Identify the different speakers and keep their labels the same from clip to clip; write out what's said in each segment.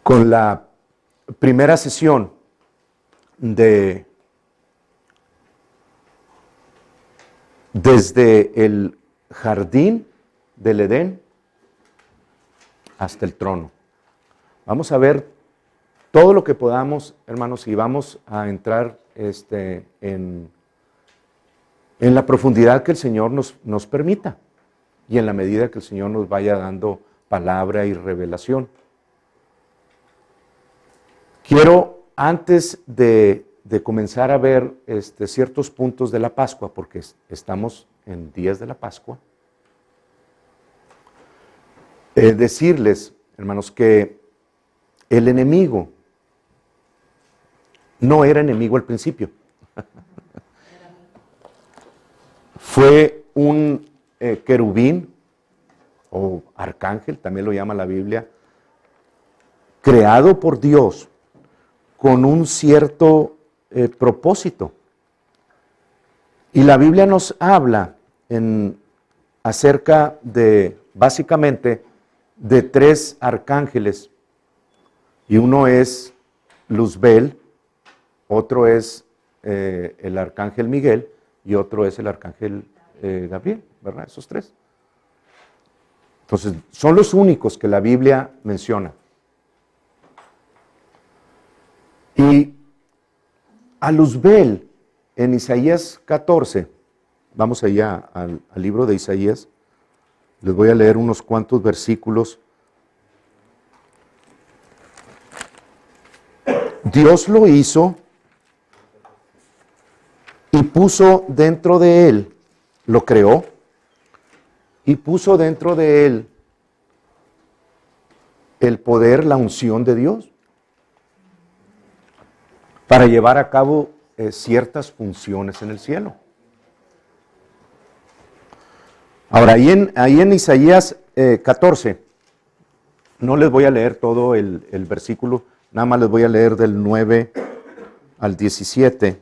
Speaker 1: con la primera sesión desde el jardín del Edén hasta el trono. Vamos a ver todo lo que podamos, hermanos, y vamos a entrar en la profundidad que el Señor nos permita y en la medida que el Señor nos vaya dando palabra y revelación. Quiero, antes de comenzar a ver ciertos puntos de la Pascua, porque estamos en días de la Pascua, decirles, hermanos, que el enemigo no era enemigo al principio. Fue un querubín o arcángel, también lo llama la Biblia, creado por Dios con un cierto propósito. Y la Biblia nos habla acerca de, básicamente, de 3 arcángeles. Y uno es Luzbel, otro es el arcángel Miguel y otro es el arcángel Gabriel, ¿verdad? Esos 3. Entonces, son los únicos que la Biblia menciona. Y a Luzbel, en Isaías 14, vamos allá al libro de Isaías, les voy a leer unos cuantos versículos. Dios lo hizo y puso dentro de él, lo creó, y puso dentro de él el poder, la unción de Dios, para llevar a cabo ciertas funciones en el cielo. Ahora, ahí en Isaías 14, no les voy a leer todo el versículo, nada más les voy a leer del 9 al 17,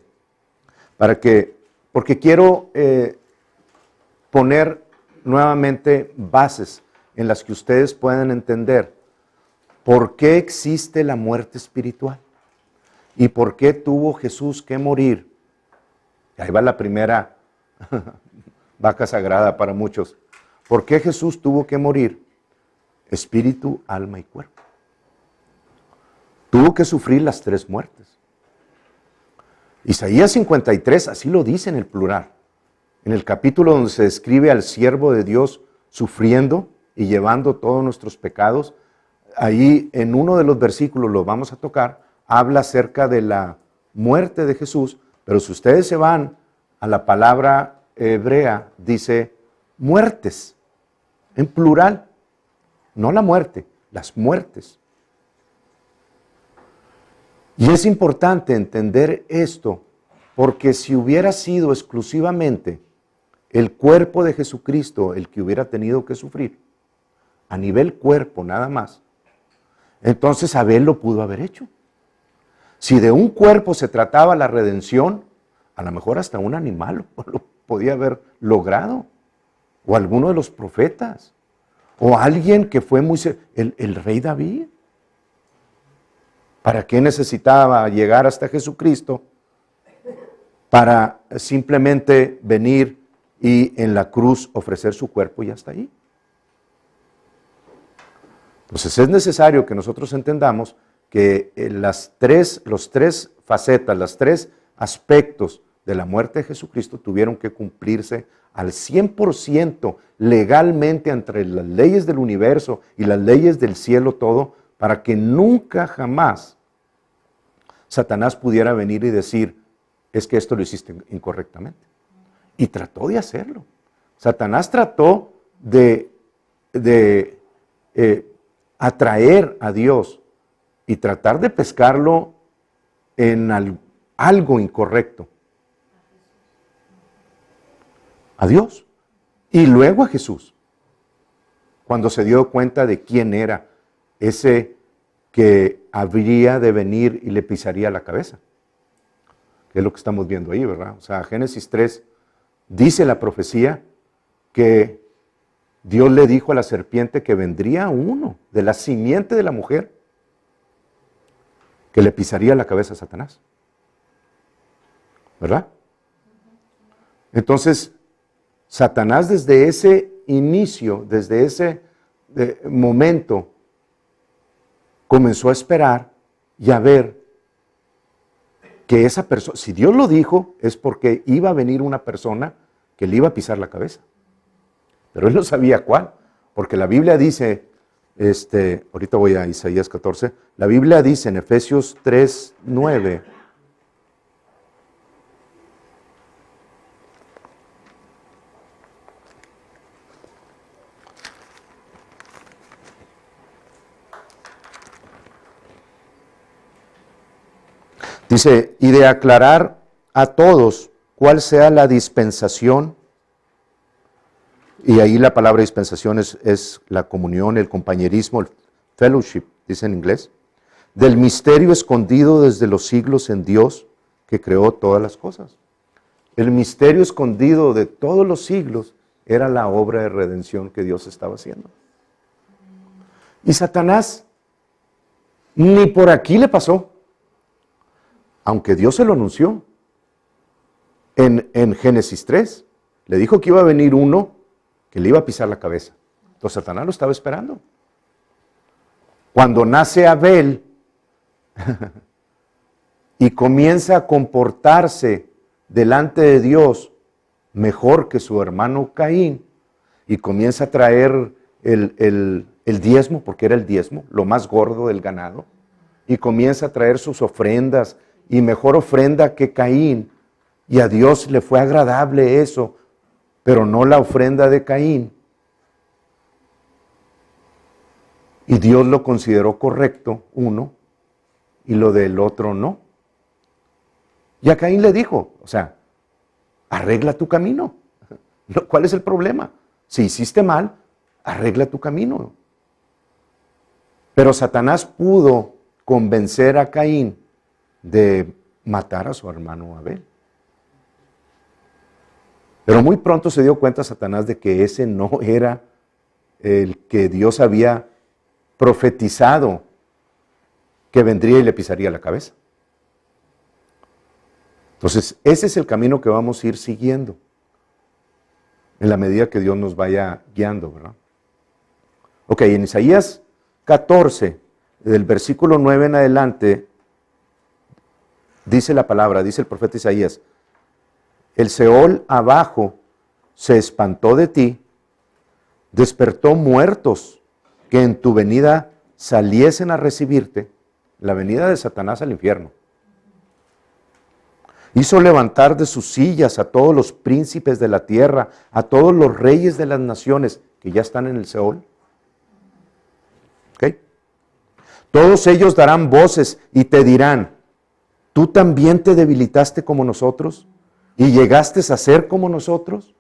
Speaker 1: porque quiero poner nuevamente bases en las que ustedes puedan entender por qué existe la muerte espiritual y por qué tuvo Jesús que morir. Y ahí va la primera vaca sagrada para muchos. ¿Por qué Jesús tuvo que morir? Espíritu, alma y cuerpo. Tuvo que sufrir las 3 muertes. Isaías 53 así lo dice en el plural. En el capítulo donde se describe al siervo de Dios sufriendo y llevando todos nuestros pecados, ahí en uno de los versículos, lo vamos a tocar, habla acerca de la muerte de Jesús, pero si ustedes se van a la palabra hebrea, dice muertes, en plural, no la muerte, las muertes. Y es importante entender esto, porque si hubiera sido exclusivamente el cuerpo de Jesucristo el que hubiera tenido que sufrir, a nivel cuerpo nada más, entonces Abel lo pudo haber hecho. Si de un cuerpo se trataba la redención, a lo mejor hasta un animal lo podía haber logrado, o alguno de los profetas, o alguien que fue el rey David. ¿Para qué necesitaba llegar hasta Jesucristo? Para simplemente venir y en la cruz ofrecer su cuerpo y hasta ahí. Entonces es necesario que nosotros entendamos que los 3 facetas, los 3 aspectos de la muerte de Jesucristo tuvieron que cumplirse al 100% legalmente entre las leyes del universo y las leyes del cielo todo, para que nunca jamás Satanás pudiera venir y decir, es que esto lo hiciste incorrectamente. Y trató de hacerlo. Satanás trató de atraer a Dios y tratar de pescarlo en algo incorrecto. A Dios. Y luego a Jesús. Cuando se dio cuenta de quién era ese que habría de venir y le pisaría la cabeza. Que es lo que estamos viendo ahí, ¿verdad? O sea, Génesis 3 dice la profecía que Dios le dijo a la serpiente que vendría uno de la simiente de la mujer que le pisaría la cabeza a Satanás. ¿Verdad? Entonces, Satanás desde ese inicio, desde ese momento, comenzó a esperar y a ver que esa persona, si Dios lo dijo, es porque iba a venir una persona que le iba a pisar la cabeza. Pero él no sabía cuál, porque la Biblia dice, ahorita voy a Isaías 14, la Biblia dice en Efesios 3:9, dice, y de aclarar a todos cuál sea la dispensación, y ahí la palabra dispensación es la comunión, el compañerismo, el fellowship, dice en inglés, del misterio escondido desde los siglos en Dios que creó todas las cosas. El misterio escondido de todos los siglos era la obra de redención que Dios estaba haciendo. Y Satanás ni por aquí le pasó, aunque Dios se lo anunció. En Génesis 3, le dijo que iba a venir uno que le iba a pisar la cabeza. Entonces Satanás lo estaba esperando. Cuando nace Abel y comienza a comportarse delante de Dios mejor que su hermano Caín, y comienza a traer el diezmo, porque era el diezmo, lo más gordo del ganado, y comienza a traer sus ofrendas, y mejor ofrenda que Caín, y a Dios le fue agradable eso, pero no la ofrenda de Caín. Y Dios lo consideró correcto, uno, y lo del otro no. Y a Caín le dijo, o sea, arregla tu camino. ¿Cuál es el problema? Si hiciste mal, arregla tu camino. Pero Satanás pudo convencer a Caín de matar a su hermano Abel. Pero muy pronto se dio cuenta Satanás de que ese no era el que Dios había profetizado que vendría y le pisaría la cabeza. Entonces, ese es el camino que vamos a ir siguiendo en la medida que Dios nos vaya guiando, ¿verdad? Ok, en Isaías 14, del versículo 9 en adelante, dice la palabra, dice el profeta Isaías, el Seol abajo se espantó de ti, despertó muertos que en tu venida saliesen a recibirte, la venida de Satanás al infierno. Hizo levantar de sus sillas a todos los príncipes de la tierra, a todos los reyes de las naciones que ya están en el Seol. ¿Ok? Todos ellos darán voces y te dirán, ¿tú también te debilitaste como nosotros y llegaste a ser como nosotros?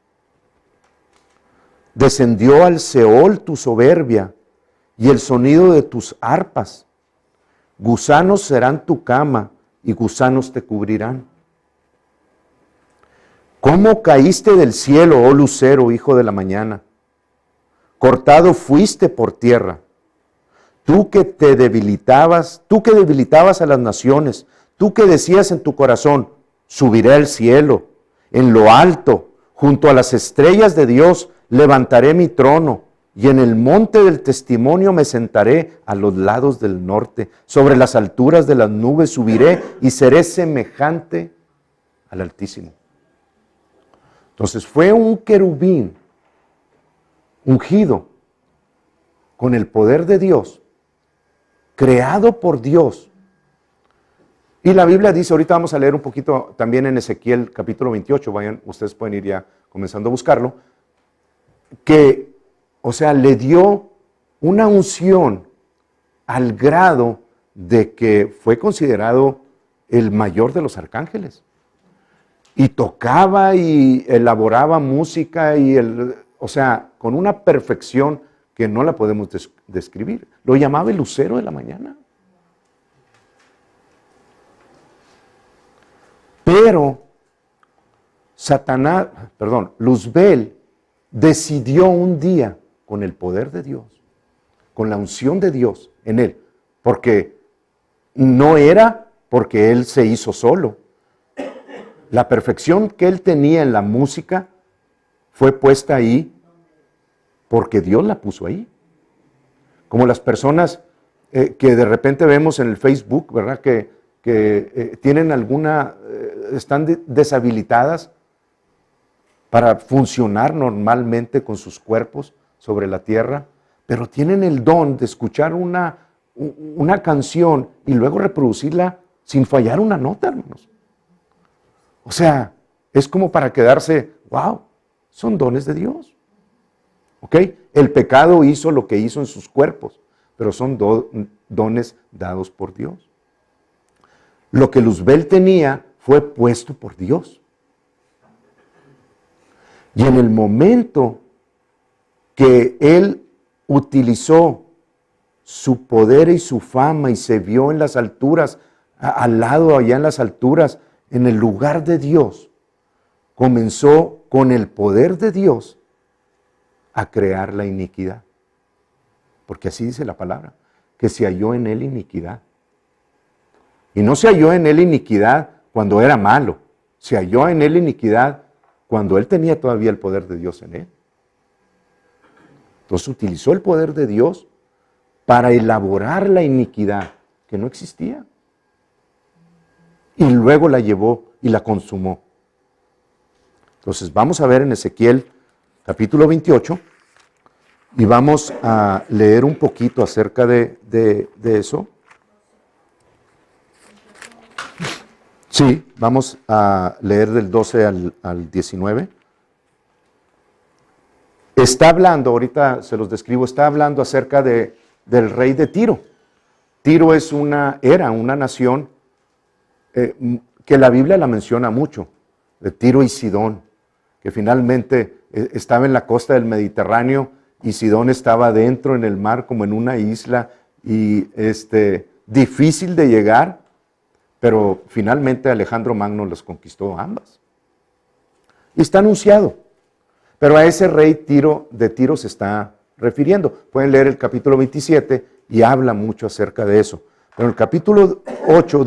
Speaker 1: Descendió al Seol tu soberbia y el sonido de tus arpas. Gusanos serán tu cama y gusanos te cubrirán. ¿Cómo caíste del cielo, oh lucero, hijo de la mañana? Cortado fuiste por tierra. Tú que debilitabas a las naciones, tú que decías en tu corazón, subiré al cielo, en lo alto, junto a las estrellas de Dios, levantaré mi trono, y en el monte del testimonio me sentaré a los lados del norte, sobre las alturas de las nubes subiré y seré semejante al Altísimo. Entonces fue un querubín ungido con el poder de Dios, creado por Dios. Y la Biblia dice, ahorita vamos a leer un poquito también en Ezequiel capítulo 28, vayan, ustedes pueden ir ya comenzando a buscarlo, que, o sea, le dio una unción al grado de que fue considerado el mayor de los arcángeles. Y tocaba y elaboraba música, o sea, con una perfección que no la podemos describir. Lo llamaba el lucero de la mañana. Pero Luzbel decidió un día, con el poder de Dios, con la unción de Dios en él, porque no era porque él se hizo solo. La perfección que él tenía en la música fue puesta ahí porque Dios la puso ahí. Como las personas que de repente vemos en el Facebook, ¿verdad? Que tienen están deshabilitadas para funcionar normalmente con sus cuerpos sobre la tierra, pero tienen el don de escuchar una canción y luego reproducirla sin fallar una nota, hermanos. O sea, es como para quedarse, wow, son dones de Dios. ¿Ok? El pecado hizo lo que hizo en sus cuerpos, pero son dones dados por Dios. Lo que Luzbel tenía fue puesto por Dios. Y en el momento que él utilizó su poder y su fama y se vio en las alturas, al lado allá en las alturas, en el lugar de Dios, comenzó con el poder de Dios a crear la iniquidad. Porque así dice la palabra, que se halló en él iniquidad. Y no se halló en él iniquidad cuando era malo, se halló en él iniquidad cuando él tenía todavía el poder de Dios en él. Entonces utilizó el poder de Dios para elaborar la iniquidad que no existía. Y luego la llevó y la consumó. Entonces vamos a ver en Ezequiel capítulo 28 y vamos a leer un poquito acerca de eso. Sí, vamos a leer del 12 al 19. Está hablando, ahorita se los describo, está hablando acerca del rey de Tiro. Tiro era una nación que la Biblia la menciona mucho, de Tiro y Sidón, que finalmente estaba en la costa del Mediterráneo y Sidón estaba dentro en el mar como en una isla y difícil de llegar, pero finalmente Alejandro Magno los conquistó ambas. Y está anunciado, pero a ese rey de Tiro se está refiriendo. Pueden leer el capítulo 27 y habla mucho acerca de eso. Pero en el capítulo 8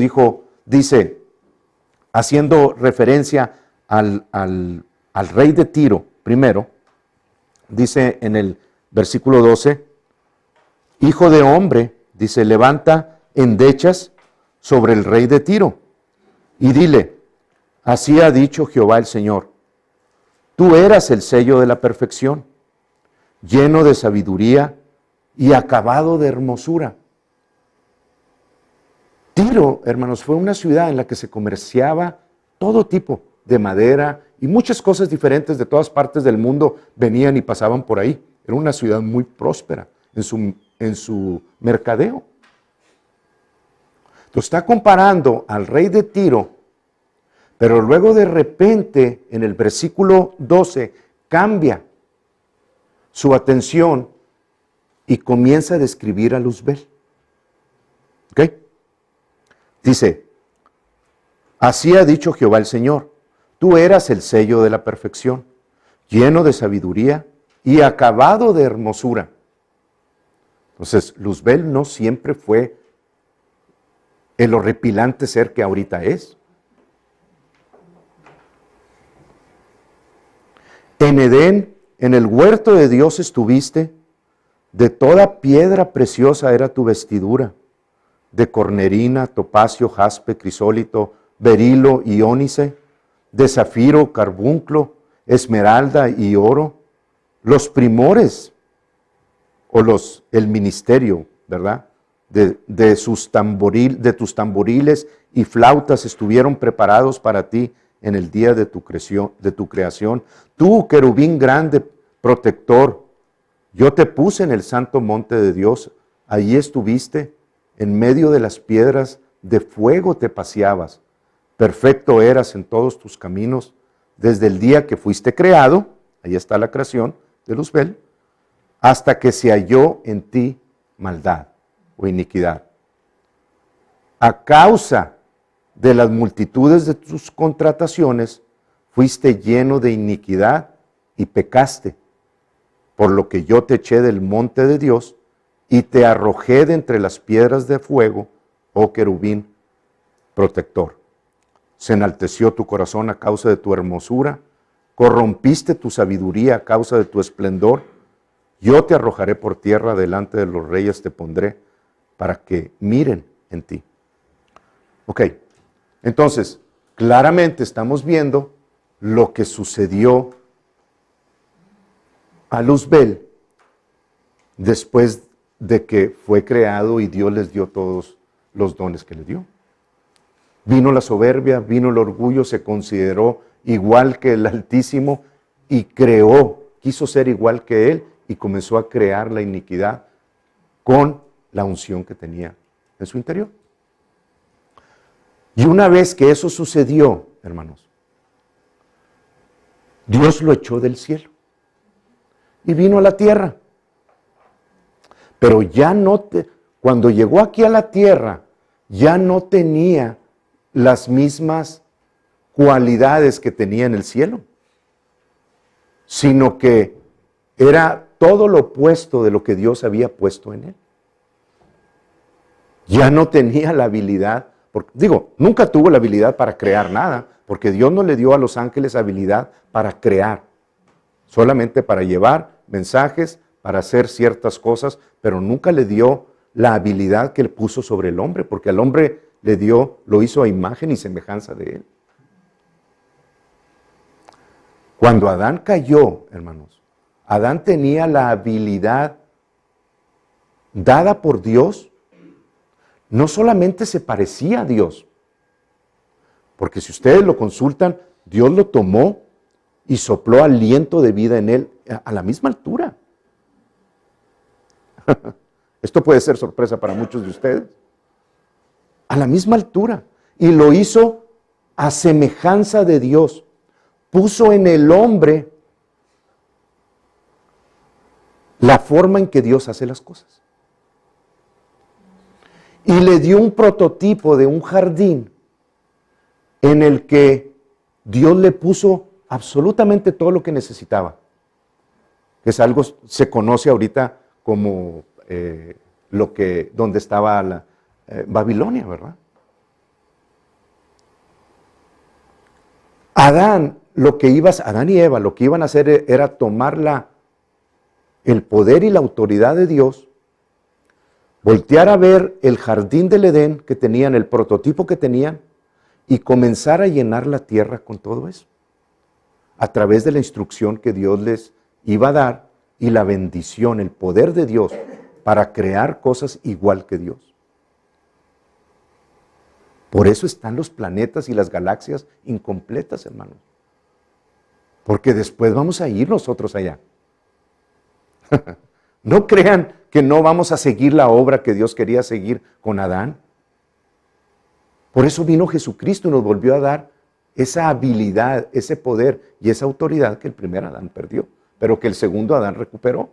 Speaker 1: dice, haciendo referencia al rey de Tiro, primero, dice en el versículo 12, hijo de hombre, dice, levanta endechas sobre el rey de Tiro y dile, así ha dicho Jehová el Señor, tú eras el sello de la perfección, lleno de sabiduría y acabado de hermosura. Tiro, hermanos, fue una ciudad en la que se comerciaba todo tipo de madera y muchas cosas diferentes de todas partes del mundo venían y pasaban por ahí. Era una ciudad muy próspera en su mercadeo. Entonces está comparando al rey de Tiro, pero luego de repente en el versículo 12 cambia su atención y comienza a describir a Luzbel. ¿Ok? Dice, así ha dicho Jehová el Señor, tú eras el sello de la perfección, lleno de sabiduría y acabado de hermosura. Entonces, Luzbel no siempre fue el horripilante ser que ahorita es. En Edén, en el huerto de Dios estuviste, de toda piedra preciosa era tu vestidura, de cornerina, topacio, jaspe, crisólito, berilo y ónice, de zafiro, carbunclo, esmeralda y oro, los primores, o el ministerio, ¿verdad? De tus tamboriles y flautas estuvieron preparados para ti en el día de tu creación. Tú, querubín grande, protector, yo te puse en el santo monte de Dios, allí estuviste, en medio de las piedras de fuego te paseabas, perfecto eras en todos tus caminos, desde el día que fuiste creado, ahí está la creación de Luzbel, hasta que se halló en ti maldad o iniquidad. A causa de las multitudes de tus contrataciones, fuiste lleno de iniquidad y pecaste, por lo que yo te eché del monte de Dios y te arrojé de entre las piedras de fuego oh querubín protector. Se enalteció tu corazón a causa de tu hermosura, corrompiste tu sabiduría a causa de tu esplendor. Yo te arrojaré por tierra, delante de los reyes te pondré, para que miren en ti. Ok, entonces, claramente estamos viendo lo que sucedió a Luzbel después de que fue creado y Dios les dio todos los dones que le dio. Vino la soberbia, vino el orgullo, se consideró igual que el Altísimo y quiso ser igual que Él y comenzó a crear la iniquidad con la unción que tenía en su interior. Y una vez que eso sucedió, hermanos, Dios lo echó del cielo y vino a la tierra. Pero cuando llegó aquí a la tierra, ya no tenía las mismas cualidades que tenía en el cielo, sino que era todo lo opuesto de lo que Dios había puesto en él. Ya no tenía la habilidad, nunca tuvo la habilidad para crear nada, porque Dios no le dio a los ángeles habilidad para crear, solamente para llevar mensajes, para hacer ciertas cosas, pero nunca le dio la habilidad que le puso sobre el hombre, porque al hombre lo hizo a imagen y semejanza de él. Cuando Adán cayó, hermanos, Adán tenía la habilidad dada por Dios. No solamente se parecía a Dios, porque si ustedes lo consultan, Dios lo tomó y sopló aliento de vida en él a la misma altura. Esto puede ser sorpresa para muchos de ustedes. A la misma altura. Y lo hizo a semejanza de Dios. Puso en el hombre la forma en que Dios hace las cosas. Y le dio un prototipo de un jardín en el que Dios le puso absolutamente todo lo que necesitaba. Es algo, se conoce ahorita como donde estaba Babilonia, ¿verdad? Adán y Eva lo que iban a hacer era tomar el poder y la autoridad de Dios, voltear a ver el jardín del Edén que tenían, el prototipo que tenían, y comenzar a llenar la tierra con todo eso, a través de la instrucción que Dios les iba a dar y la bendición, el poder de Dios para crear cosas igual que Dios. Por eso están los planetas y las galaxias incompletas, hermanos. Porque después vamos a ir nosotros allá. No crean que no vamos a seguir la obra que Dios quería seguir con Adán. Por eso vino Jesucristo y nos volvió a dar esa habilidad, ese poder y esa autoridad que el primer Adán perdió, pero que el segundo Adán recuperó.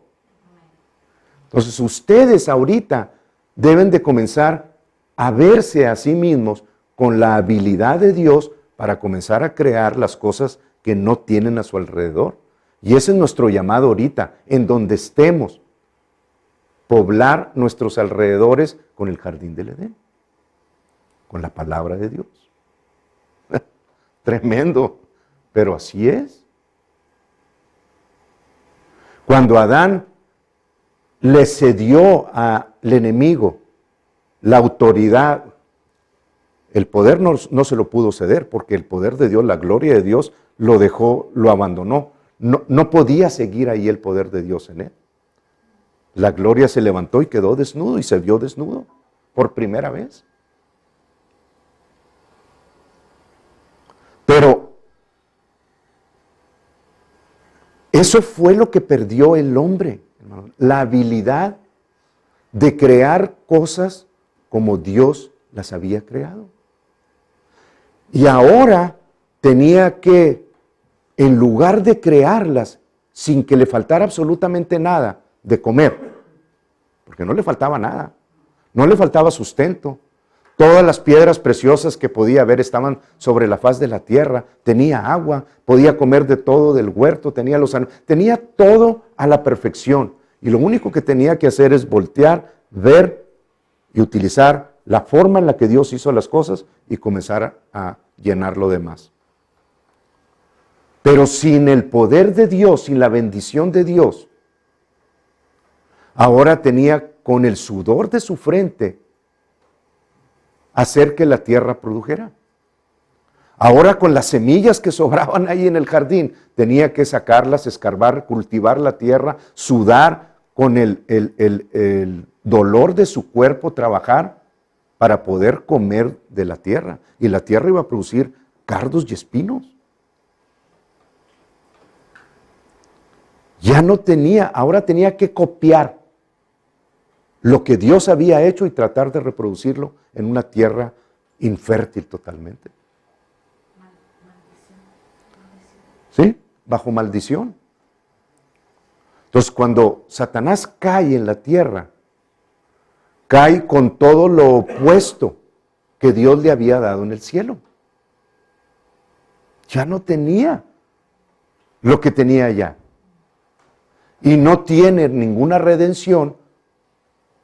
Speaker 1: Entonces ustedes ahorita deben de comenzar a verse a sí mismos con la habilidad de Dios para comenzar a crear las cosas que no tienen a su alrededor. Y ese es nuestro llamado ahorita, en donde estemos, poblar nuestros alrededores con el jardín del Edén, con la palabra de Dios. Tremendo, pero así es. Cuando Adán le cedió al enemigo la autoridad, el poder no se lo pudo ceder, porque el poder de Dios, la gloria de Dios, lo dejó, lo abandonó. No podía seguir ahí el poder de Dios en él. La gloria se levantó y quedó desnudo y se vio desnudo por primera vez. Pero eso fue lo que perdió el hombre, hermano, la habilidad de crear cosas como Dios las había creado. Y ahora tenía que, en lugar de crearlas sin que le faltara absolutamente nada de comer, porque no le faltaba nada, no le faltaba sustento, todas las piedras preciosas que podía haber estaban sobre la faz de la tierra, tenía agua, podía comer de todo del huerto, tenía todo a la perfección. Y lo único que tenía que hacer es voltear, ver y utilizar la forma en la que Dios hizo las cosas y comenzar a llenar lo demás. Pero sin el poder de Dios, sin la bendición de Dios, ahora tenía con el sudor de su frente hacer que la tierra produjera. Ahora con las semillas que sobraban ahí en el jardín, tenía que sacarlas, escarbar, cultivar la tierra, sudar con el dolor de su cuerpo, trabajar para poder comer de la tierra. Y la tierra iba a producir cardos y espinos. Ya no tenía, ahora tenía que copiar lo que Dios había hecho y tratar de reproducirlo en una tierra infértil totalmente. ¿Sí? Bajo maldición. Entonces, cuando Satanás cae en la tierra, cae con todo lo opuesto que Dios le había dado en el cielo. Ya no tenía lo que tenía allá. Y no tiene ninguna redención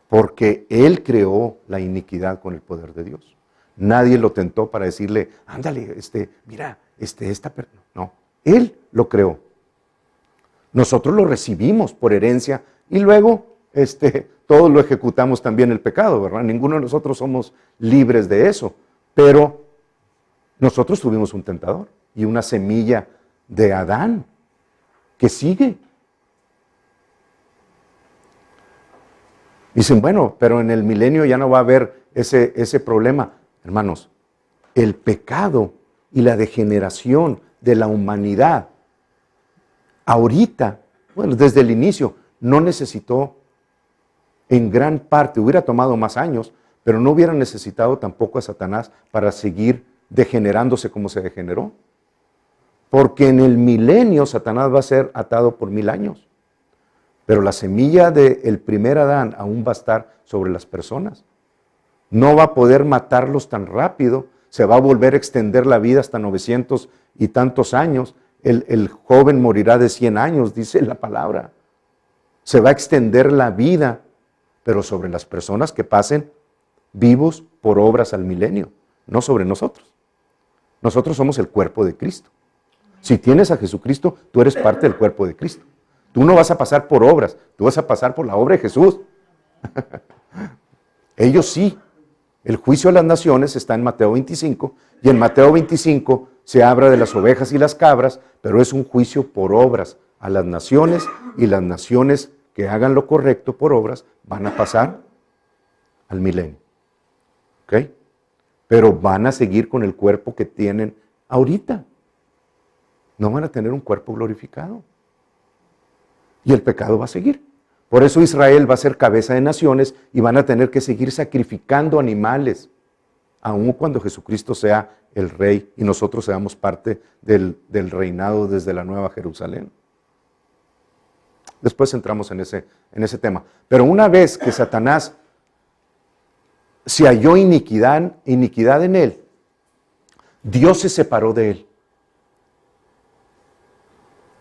Speaker 1: porque él creó la iniquidad con el poder de Dios. Nadie lo tentó para decirle, ándale, mira, esta persona. No, él lo creó. Nosotros lo recibimos por herencia y luego todos lo ejecutamos también el pecado, ¿verdad? Ninguno de nosotros somos libres de eso, pero nosotros tuvimos un tentador y una semilla de Adán que sigue. Dicen, bueno, pero en el milenio ya no va a haber ese problema. Hermanos, el pecado y la degeneración de la humanidad, ahorita, bueno, desde el inicio, no necesitó, en gran parte, hubiera tomado más años, pero no hubiera necesitado tampoco a Satanás para seguir degenerándose como se degeneró. Porque en el milenio Satanás va a ser atado por 1000 años. Pero la semilla del primer Adán aún va a estar sobre las personas. No va a poder matarlos tan rápido, se va a volver a extender la vida hasta 900 y tantos años. El joven morirá de 100 años, dice la palabra. Se va a extender la vida, pero sobre las personas que pasen vivos por obras al milenio, no sobre nosotros. Nosotros somos el cuerpo de Cristo. Si tienes a Jesucristo, tú eres parte del cuerpo de Cristo. Tú no vas a pasar por obras, tú vas a pasar por la obra de Jesús. Ellos sí. El juicio a las naciones está en Mateo 25, y en Mateo 25 se habla de las ovejas y las cabras, pero es un juicio por obras a las naciones, y las naciones que hagan lo correcto por obras van a pasar al milenio. ¿Ok? Pero van a seguir con el cuerpo que tienen ahorita. No van a tener un cuerpo glorificado. Y el pecado va a seguir. Por eso Israel va a ser cabeza de naciones y van a tener que seguir sacrificando animales, aun cuando Jesucristo sea el rey y nosotros seamos parte del reinado desde la Nueva Jerusalén. Después entramos en ese tema. Pero una vez que Satanás se halló iniquidad en él, Dios se separó de él.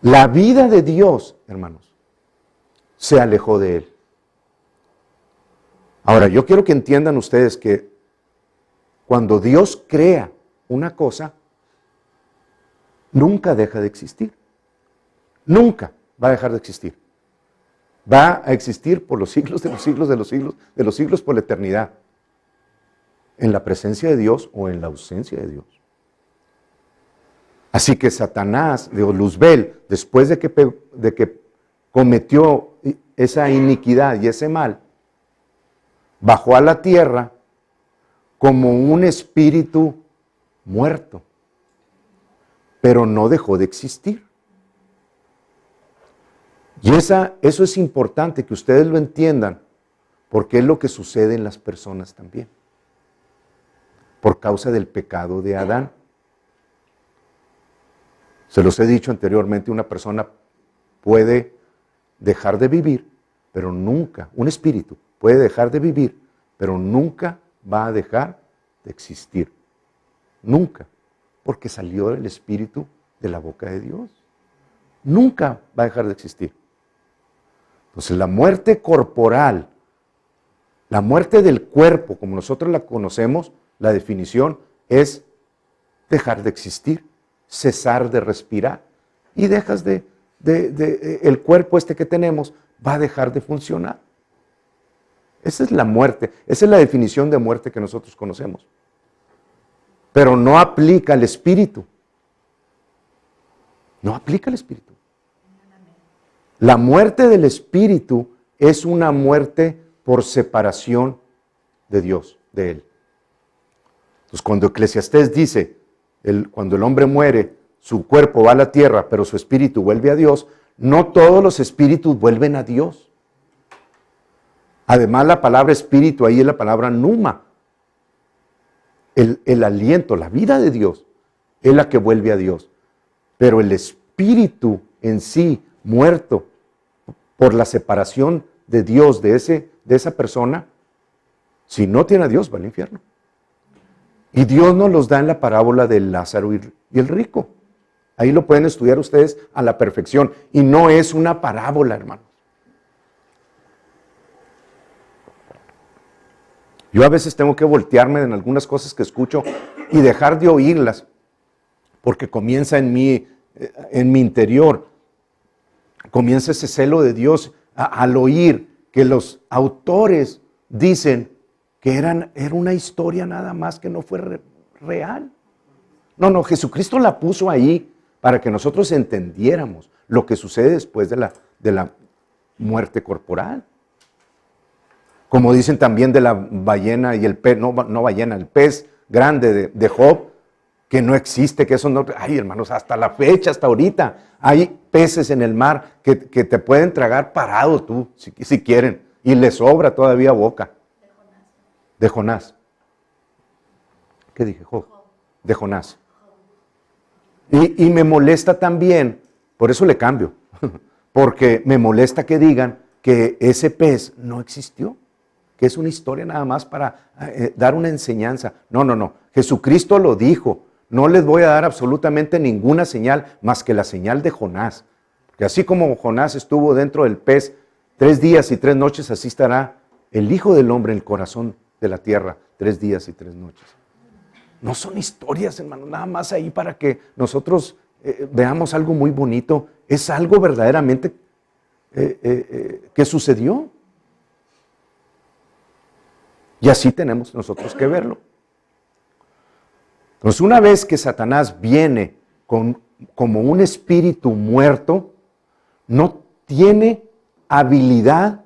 Speaker 1: La vida de Dios, hermanos, se alejó de él. Ahora, yo quiero que entiendan ustedes que cuando Dios crea una cosa, nunca deja de existir. Nunca va a dejar de existir. Va a existir por los siglos de los siglos de los siglos de los siglos, por la eternidad. En la presencia de Dios o en la ausencia de Dios. Así que Satanás, Luzbel, después de que cometió esa iniquidad y ese mal, bajó a la tierra como un espíritu muerto, pero no dejó de existir. Y eso es importante que ustedes lo entiendan, porque es lo que sucede en las personas también, por causa del pecado de Adán. Se los he dicho anteriormente, una persona puede dejar de vivir, pero nunca, un espíritu puede dejar de vivir, pero nunca va a dejar de existir. Nunca, porque salió el espíritu de la boca de Dios. Nunca va a dejar de existir. Entonces la muerte corporal, La muerte del cuerpo, como nosotros la conocemos, la definición es dejar de existir, cesar de respirar. Y dejas el cuerpo este que tenemos va a dejar de funcionar. Esa es la muerte, esa es la definición de muerte que nosotros conocemos. Pero no aplica al espíritu. No aplica al espíritu. La muerte del espíritu es una muerte por separación de Dios, de Él. Entonces, cuando Eclesiastés dice, cuando el hombre muere, su cuerpo va a la tierra, pero su espíritu vuelve a Dios, no todos los espíritus vuelven a Dios. Además, la palabra espíritu ahí es la palabra pneuma. El aliento, la vida de Dios, es la que vuelve a Dios. Pero el espíritu en sí, muerto por la separación de Dios, de esa persona, si no tiene a Dios, va al infierno. Y Dios nos los da en la parábola de Lázaro y el rico. Ahí lo pueden estudiar ustedes a la perfección. Y no es una parábola, hermanos. Yo a veces tengo que voltearme en algunas cosas que escucho y dejar de oírlas, porque comienza en mi interior, comienza ese celo de Dios al oír que los autores dicen que era una historia nada más, que no fue real. No, Jesucristo la puso ahí para que nosotros entendiéramos lo que sucede después de la muerte corporal. Como dicen también de la ballena y el pez, no ballena, el pez grande de Job, que no existe, que eso no... Ay, hermanos, hasta la fecha, hasta ahorita, hay peces en el mar que te pueden tragar parado tú, si quieren, y les sobra todavía boca. De Jonás. ¿Qué dije, Job? De Jonás. Y me molesta también, por eso le cambio, porque me molesta que digan que ese pez no existió, que es una historia nada más para dar una enseñanza. No. Jesucristo lo dijo. No les voy a dar absolutamente ninguna señal más que la señal de Jonás. Porque así como Jonás estuvo dentro del pez 3 días y 3 noches, así estará el Hijo del Hombre en el corazón de la tierra 3 días y 3 noches. No son historias, hermano, nada más ahí para que nosotros veamos algo muy bonito. Es algo verdaderamente que sucedió. Y así tenemos nosotros que verlo. Entonces, una vez que Satanás viene como un espíritu muerto, no tiene habilidad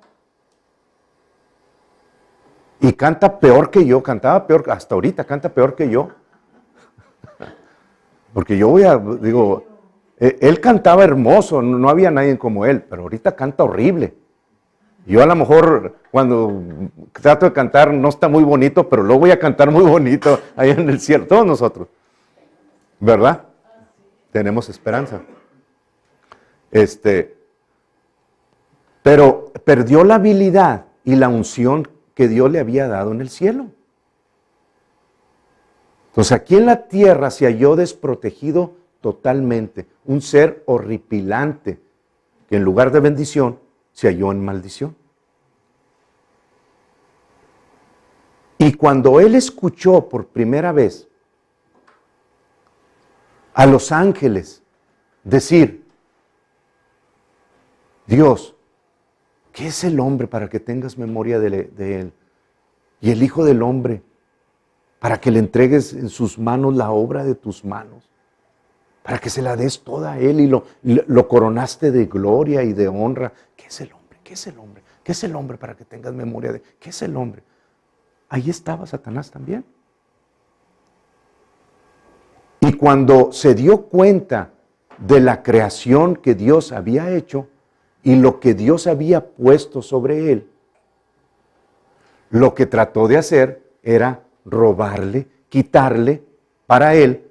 Speaker 1: y canta peor que yo, cantaba peor, hasta ahorita canta peor que yo. Porque yo él cantaba hermoso, no había nadie como él, pero ahorita canta horrible. Yo a lo mejor cuando trato de cantar no está muy bonito, pero luego voy a cantar muy bonito allá en el cielo, todos nosotros, ¿verdad? Tenemos esperanza. Pero perdió la habilidad y la unción que Dios le había dado en el cielo. Entonces aquí en la tierra se halló desprotegido totalmente, un ser horripilante que en lugar de bendición se halló en maldición. Y cuando él escuchó por primera vez a los ángeles decir, Dios, ¿qué es el hombre para que tengas memoria de él? Y el Hijo del Hombre para que le entregues en sus manos la obra de tus manos, para que se la des toda a él y lo coronaste de gloria y de honra. ¿Qué es el hombre? ¿Qué es el hombre? ¿Qué es el hombre para que tengas memoria de él? ¿Qué es el hombre? Ahí estaba Satanás también. Y cuando se dio cuenta de la creación que Dios había hecho y lo que Dios había puesto sobre él, lo que trató de hacer era robarle, quitarle para él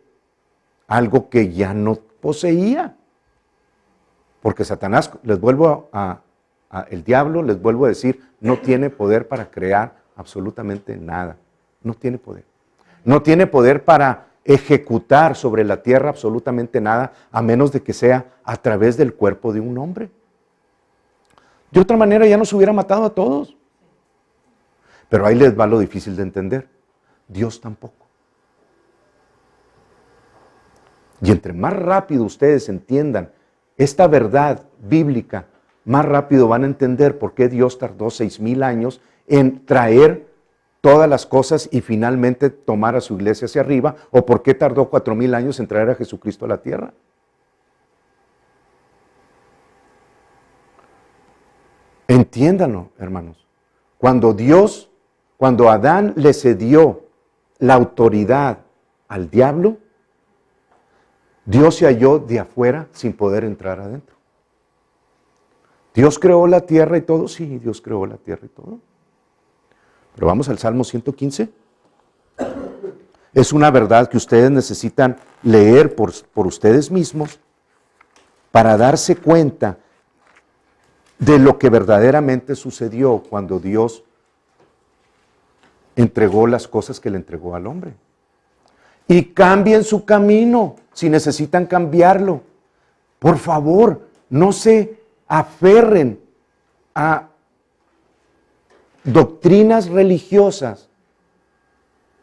Speaker 1: algo que ya no poseía. Porque Satanás, les vuelvo el diablo, les vuelvo a decir, no tiene poder para crear absolutamente nada. No tiene poder. No tiene poder para ejecutar sobre la tierra absolutamente nada, a menos de que sea a través del cuerpo de un hombre. De otra manera ya nos hubiera matado a todos. Pero ahí les va lo difícil de entender. Dios tampoco. Y entre más rápido ustedes entiendan esta verdad bíblica, más rápido van a entender por qué Dios tardó 6,000 años en traer todas las cosas y finalmente tomar a su iglesia hacia arriba, o por qué tardó 4,000 años en traer a Jesucristo a la tierra. Entiéndanlo, hermanos. Cuando Adán le cedió la autoridad al diablo, Dios se halló de afuera sin poder entrar adentro. ¿Dios creó la tierra y todo? Sí, Dios creó la tierra y todo. Pero vamos al Salmo 115. Es una verdad que ustedes necesitan leer por ustedes mismos para darse cuenta de lo que verdaderamente sucedió cuando Dios entregó las cosas que le entregó al hombre. Y cambien su camino si necesitan cambiarlo. Por favor, no se aferren a doctrinas religiosas,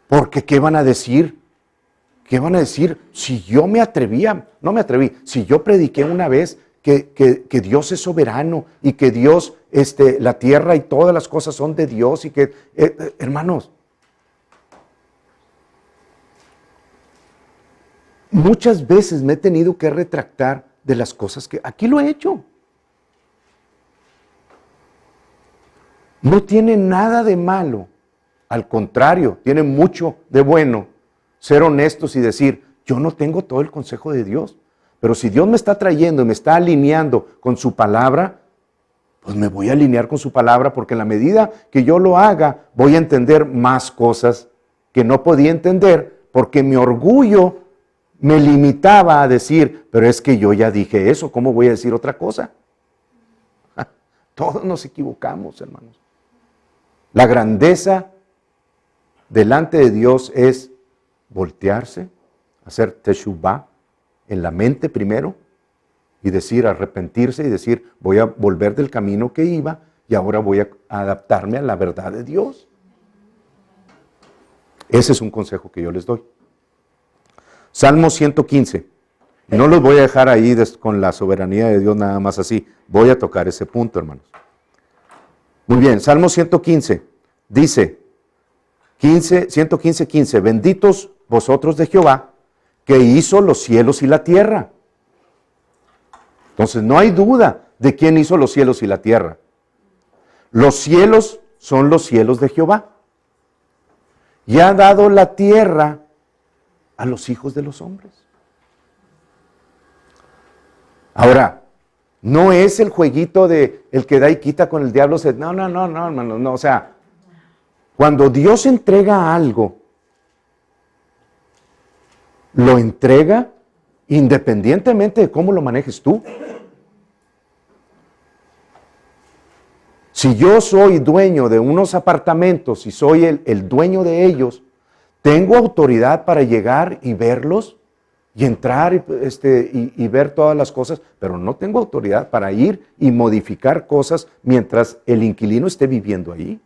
Speaker 1: porque ¿qué van a decir? ¿Qué van a decir? Si yo no me atreví, si yo prediqué una vez que Dios es soberano y que Dios, la tierra y todas las cosas son de Dios y que, hermanos, muchas veces me he tenido que retractar de las cosas que aquí lo he hecho. No tiene nada de malo, al contrario, tiene mucho de bueno ser honestos y decir, yo no tengo todo el consejo de Dios, pero si Dios me está trayendo y me está alineando con su palabra, pues me voy a alinear con su palabra, porque en la medida que yo lo haga, voy a entender más cosas que no podía entender, porque mi orgullo me limitaba a decir, pero es que yo ya dije eso, ¿cómo voy a decir otra cosa? Todos nos equivocamos, hermanos. La grandeza delante de Dios es voltearse, hacer teshuvah en la mente primero y decir, arrepentirse y decir, voy a volver del camino que iba y ahora voy a adaptarme a la verdad de Dios. Ese es un consejo que yo les doy. Salmo 115. No los voy a dejar ahí con la soberanía de Dios nada más así. Voy a tocar ese punto, hermanos. Muy bien, Salmo 115 dice, 115:15, benditos vosotros de Jehová, que hizo los cielos y la tierra. Entonces no hay duda de quién hizo los cielos y la tierra. Los cielos son los cielos de Jehová. Y ha dado la tierra a los hijos de los hombres. Ahora, no es el jueguito de el que da y quita con el diablo. No, hermano, no. O sea, cuando Dios entrega algo, lo entrega independientemente de cómo lo manejes tú. Si yo soy dueño de unos apartamentos y soy el dueño de ellos, tengo autoridad para llegar y verlos y entrar y ver todas las cosas, pero no tengo autoridad para ir y modificar cosas mientras el inquilino esté viviendo ahí.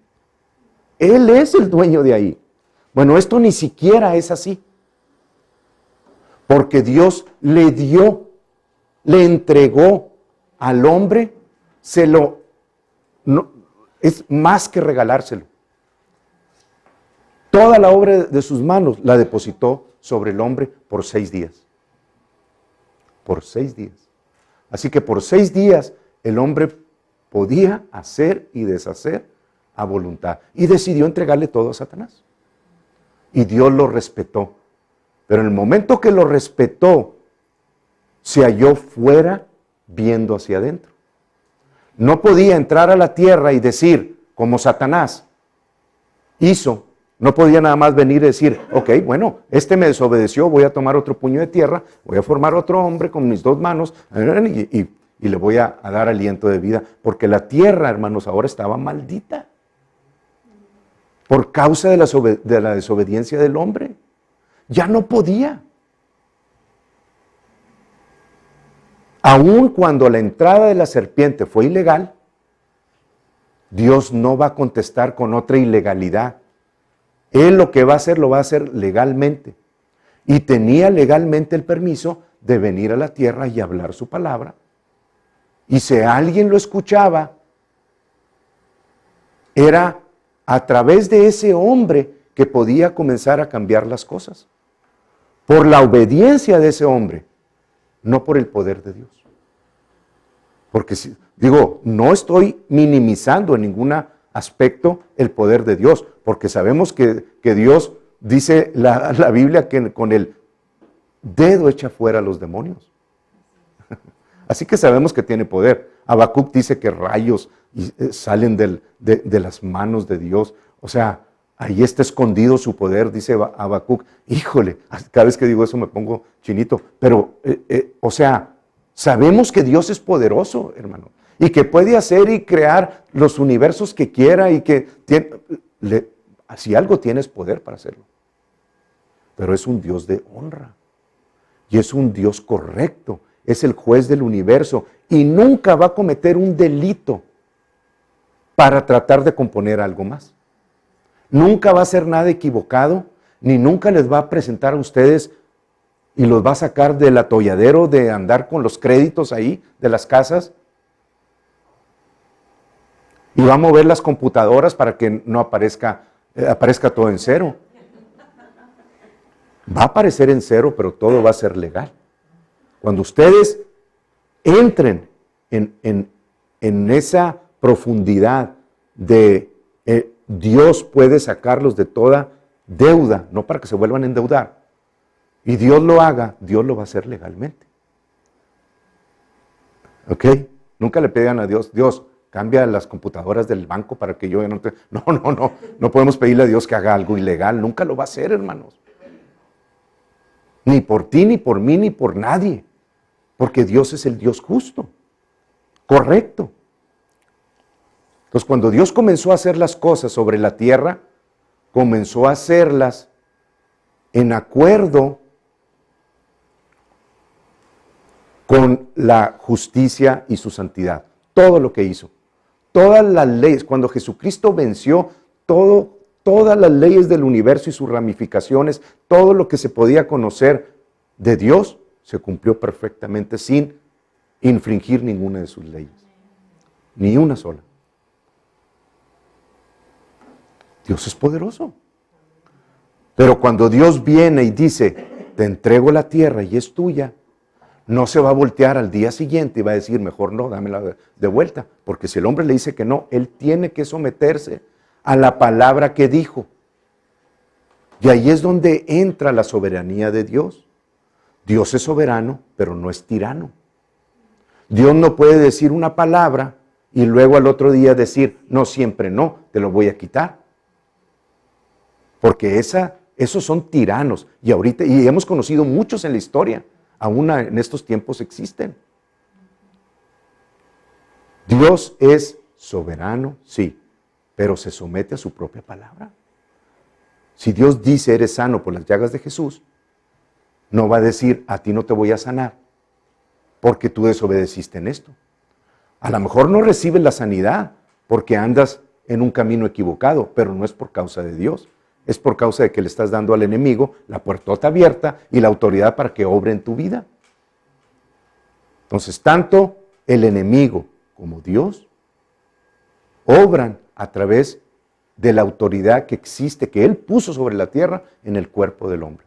Speaker 1: Él es el dueño de ahí. Bueno, esto ni siquiera es así. Porque Dios le entregó al hombre, es más que regalárselo. Toda la obra de sus manos la depositó sobre el hombre por 6 días. Por 6 días. Así que por 6 días el hombre podía hacer y deshacer a voluntad. Y decidió entregarle todo a Satanás. Y Dios lo respetó. Pero en el momento que lo respetó, se halló fuera viendo hacia adentro. No podía entrar a la tierra y decir, como Satanás hizo, no podía nada más venir y decir, ok, bueno, me desobedeció, voy a tomar otro puño de tierra, voy a formar otro hombre con mis 2 manos y le voy a dar aliento de vida. Porque la tierra, hermanos, ahora estaba maldita por causa de la desobediencia del hombre. Ya no podía. Aun cuando la entrada de la serpiente fue ilegal, Dios no va a contestar con otra ilegalidad. Él lo que va a hacer, lo va a hacer legalmente. Y tenía legalmente el permiso de venir a la tierra y hablar su palabra. Y si alguien lo escuchaba, era a través de ese hombre que podía comenzar a cambiar las cosas. Por la obediencia de ese hombre, no por el poder de Dios. Porque, digo, no estoy minimizando en ningún aspecto el poder de Dios, porque sabemos que Dios, dice la Biblia, que con el dedo echa fuera a los demonios. Así que sabemos que tiene poder. Habacuc dice que rayos salen de las manos de Dios. O sea, ahí está escondido su poder, dice Habacuc. Híjole, cada vez que digo eso me pongo chinito. Pero, o sea, sabemos que Dios es poderoso, hermano. Y que puede hacer y crear los universos que quiera y que si algo tienes poder para hacerlo. Pero es un Dios de honra. Y es un Dios correcto. Es el juez del universo. Y nunca va a cometer un delito para tratar de componer algo más. Nunca va a hacer nada equivocado, ni nunca les va a presentar a ustedes y los va a sacar del atolladero de andar con los créditos ahí de las casas. Y va a mover las computadoras para que no aparezca todo en cero. Va a aparecer en cero, pero todo va a ser legal. Cuando ustedes entren en esa profundidad de Dios puede sacarlos de toda deuda, no para que se vuelvan a endeudar, y Dios lo haga, Dios lo va a hacer legalmente. ¿Ok? Nunca le pidan a Dios, Dios, cambia las computadoras del banco para que yo no te... No podemos pedirle a Dios que haga algo ilegal, nunca lo va a hacer, hermanos. Ni por ti, ni por mí, ni por nadie. Porque Dios es el Dios justo, correcto. Entonces, cuando Dios comenzó a hacer las cosas sobre la tierra, comenzó a hacerlas en acuerdo con la justicia y su santidad. Todo lo que hizo. Todas las leyes, cuando Jesucristo venció todas las leyes del universo y sus ramificaciones, todo lo que se podía conocer de Dios, se cumplió perfectamente sin infringir ninguna de sus leyes. Ni una sola. Dios es poderoso. Pero cuando Dios viene y dice, te entrego la tierra y es tuya, no se va a voltear al día siguiente y va a decir, mejor no, dámela de vuelta. Porque si el hombre le dice que no, él tiene que someterse a la palabra que dijo. Y ahí es donde entra la soberanía de Dios. Dios es soberano, pero no es tirano. Dios no puede decir una palabra y luego al otro día decir, no, siempre no, te lo voy a quitar. Porque esos son tiranos. Y hemos conocido muchos en la historia. Aún en estos tiempos existen. Dios es soberano, sí, pero se somete a su propia palabra. Si Dios dice, eres sano por las llagas de Jesús, no va a decir, a ti no te voy a sanar, porque tú desobedeciste en esto. A lo mejor no recibes la sanidad porque andas en un camino equivocado, pero no es por causa de Dios. Es por causa de que le estás dando al enemigo la puertota abierta y la autoridad para que obre en tu vida. Entonces, tanto el enemigo como Dios obran a través de la autoridad que existe, que Él puso sobre la tierra en el cuerpo del hombre.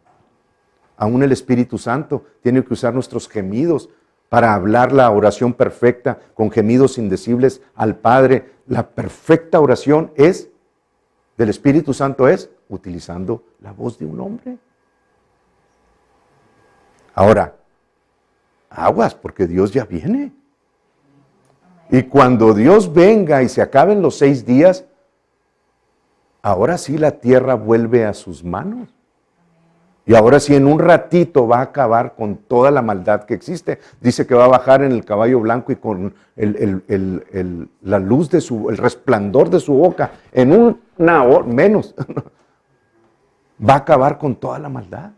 Speaker 1: Aún el Espíritu Santo tiene que usar nuestros gemidos para hablar la oración perfecta con gemidos indecibles al Padre. La perfecta oración del Espíritu Santo es utilizando la voz de un hombre. Ahora, aguas, porque Dios ya viene. Y cuando Dios venga y se acaben los 6 días, ahora sí la tierra vuelve a sus manos. Y ahora sí en un ratito va a acabar con toda la maldad que existe. Dice que va a bajar en el caballo blanco y con la luz el resplandor de su boca, en una hora, menos, va a acabar con toda la maldad.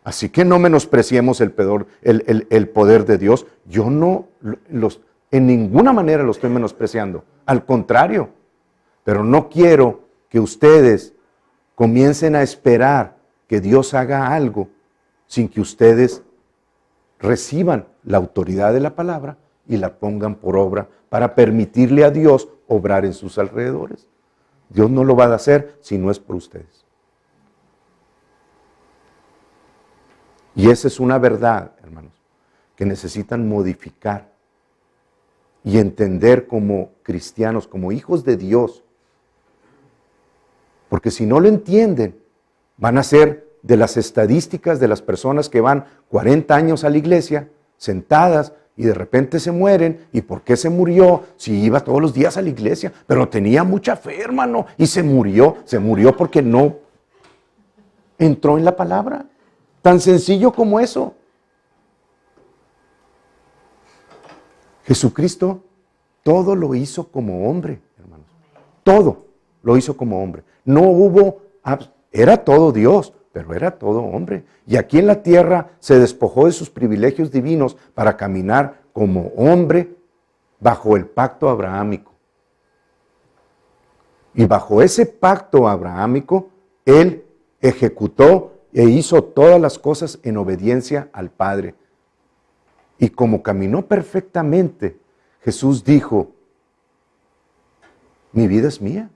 Speaker 1: Así que no menospreciemos el poder de Dios. Yo no En ninguna manera lo estoy menospreciando. Al contrario. Pero no quiero que ustedes comiencen a esperar que Dios haga algo sin que ustedes reciban la autoridad de la palabra y la pongan por obra para permitirle a Dios obrar en sus alrededores. Dios no lo va a hacer si no es por ustedes. Y esa es una verdad, hermanos, que necesitan modificar y entender como cristianos, como hijos de Dios. Porque si no lo entienden, van a ser de las estadísticas de las personas que van 40 años a la iglesia, sentadas, y de repente se mueren. ¿Y por qué se murió? Si iba todos los días a la iglesia, pero tenía mucha fe, hermano, y se murió porque no entró en la palabra. Tan sencillo como eso. Jesucristo todo lo hizo como hombre, hermanos. Todo lo hizo como hombre. No hubo, era todo Dios, pero era todo hombre. Y aquí en la tierra se despojó de sus privilegios divinos para caminar como hombre bajo el pacto abrahámico. Y bajo ese pacto abrahámico, Él ejecutó e hizo todas las cosas en obediencia al Padre. Y como caminó perfectamente, Jesús dijo, mi vida es mía.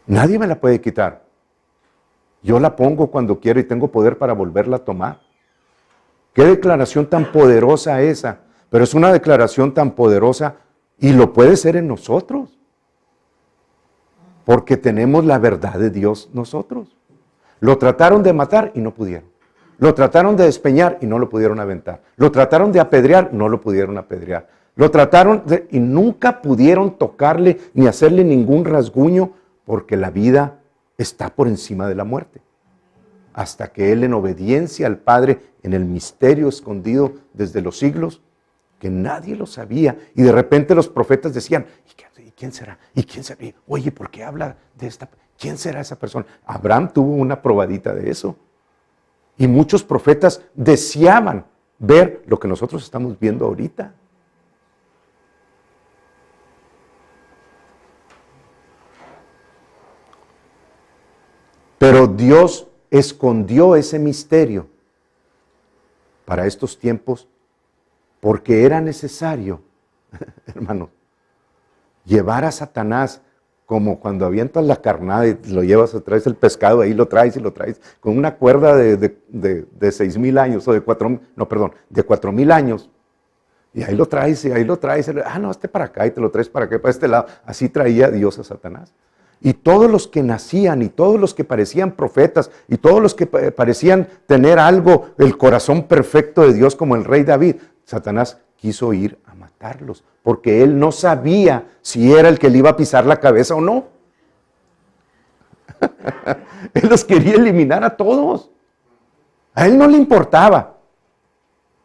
Speaker 1: Nadie me la puede quitar. Yo la pongo cuando quiero y tengo poder para volverla a tomar. Qué declaración tan poderosa esa. Pero es una declaración tan poderosa y lo puede ser en nosotros. Porque tenemos la verdad de Dios nosotros. Lo trataron de matar y no pudieron. Lo trataron de despeñar y no lo pudieron aventar. Lo trataron de apedrear, no lo pudieron apedrear. Lo trataron y nunca pudieron tocarle ni hacerle ningún rasguño porque la vida está por encima de la muerte. Hasta que Él, en obediencia al Padre, en el misterio escondido desde los siglos, que nadie lo sabía, y de repente los profetas decían, ¿y quién será? ¿Y quién será? Oye, ¿por qué habla de esta? ¿Quién será esa persona? Abraham tuvo una probadita de eso. Y muchos profetas deseaban ver lo que nosotros estamos viendo ahorita. Pero Dios escondió ese misterio para estos tiempos porque era necesario, hermano, llevar a Satanás como cuando avientas la carnada y lo llevas, traes el pescado, ahí lo traes y lo traes, con una cuerda de 6,000 años, o de 4,000 años, y ahí lo traes, no, para acá, y te lo traes para acá, para este lado. Así traía Dios a Satanás. Y todos los que nacían, y todos los que parecían profetas, y todos los que parecían tener algo, el corazón perfecto de Dios como el rey David, Satanás quiso ir a matarlos, porque él no sabía si era el que le iba a pisar la cabeza o no. Él los quería eliminar a todos. A él no le importaba,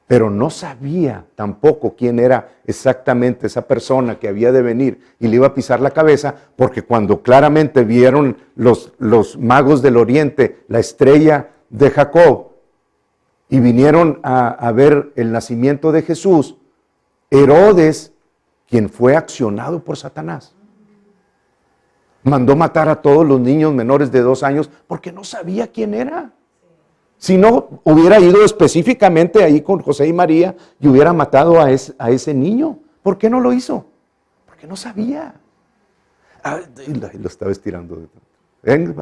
Speaker 1: pero no sabía tampoco quién era exactamente esa persona que había de venir y le iba a pisar la cabeza, porque cuando claramente vieron los magos del oriente la estrella de Jacob y vinieron a ver el nacimiento de Jesús, Herodes, quien fue accionado por Satanás, mandó matar a todos los niños menores de 2 años porque no sabía quién era. Si no, hubiera ido específicamente ahí con José y María y hubiera matado a ese niño. ¿Por qué no lo hizo? Porque no sabía. Y lo estaba estirando. Venga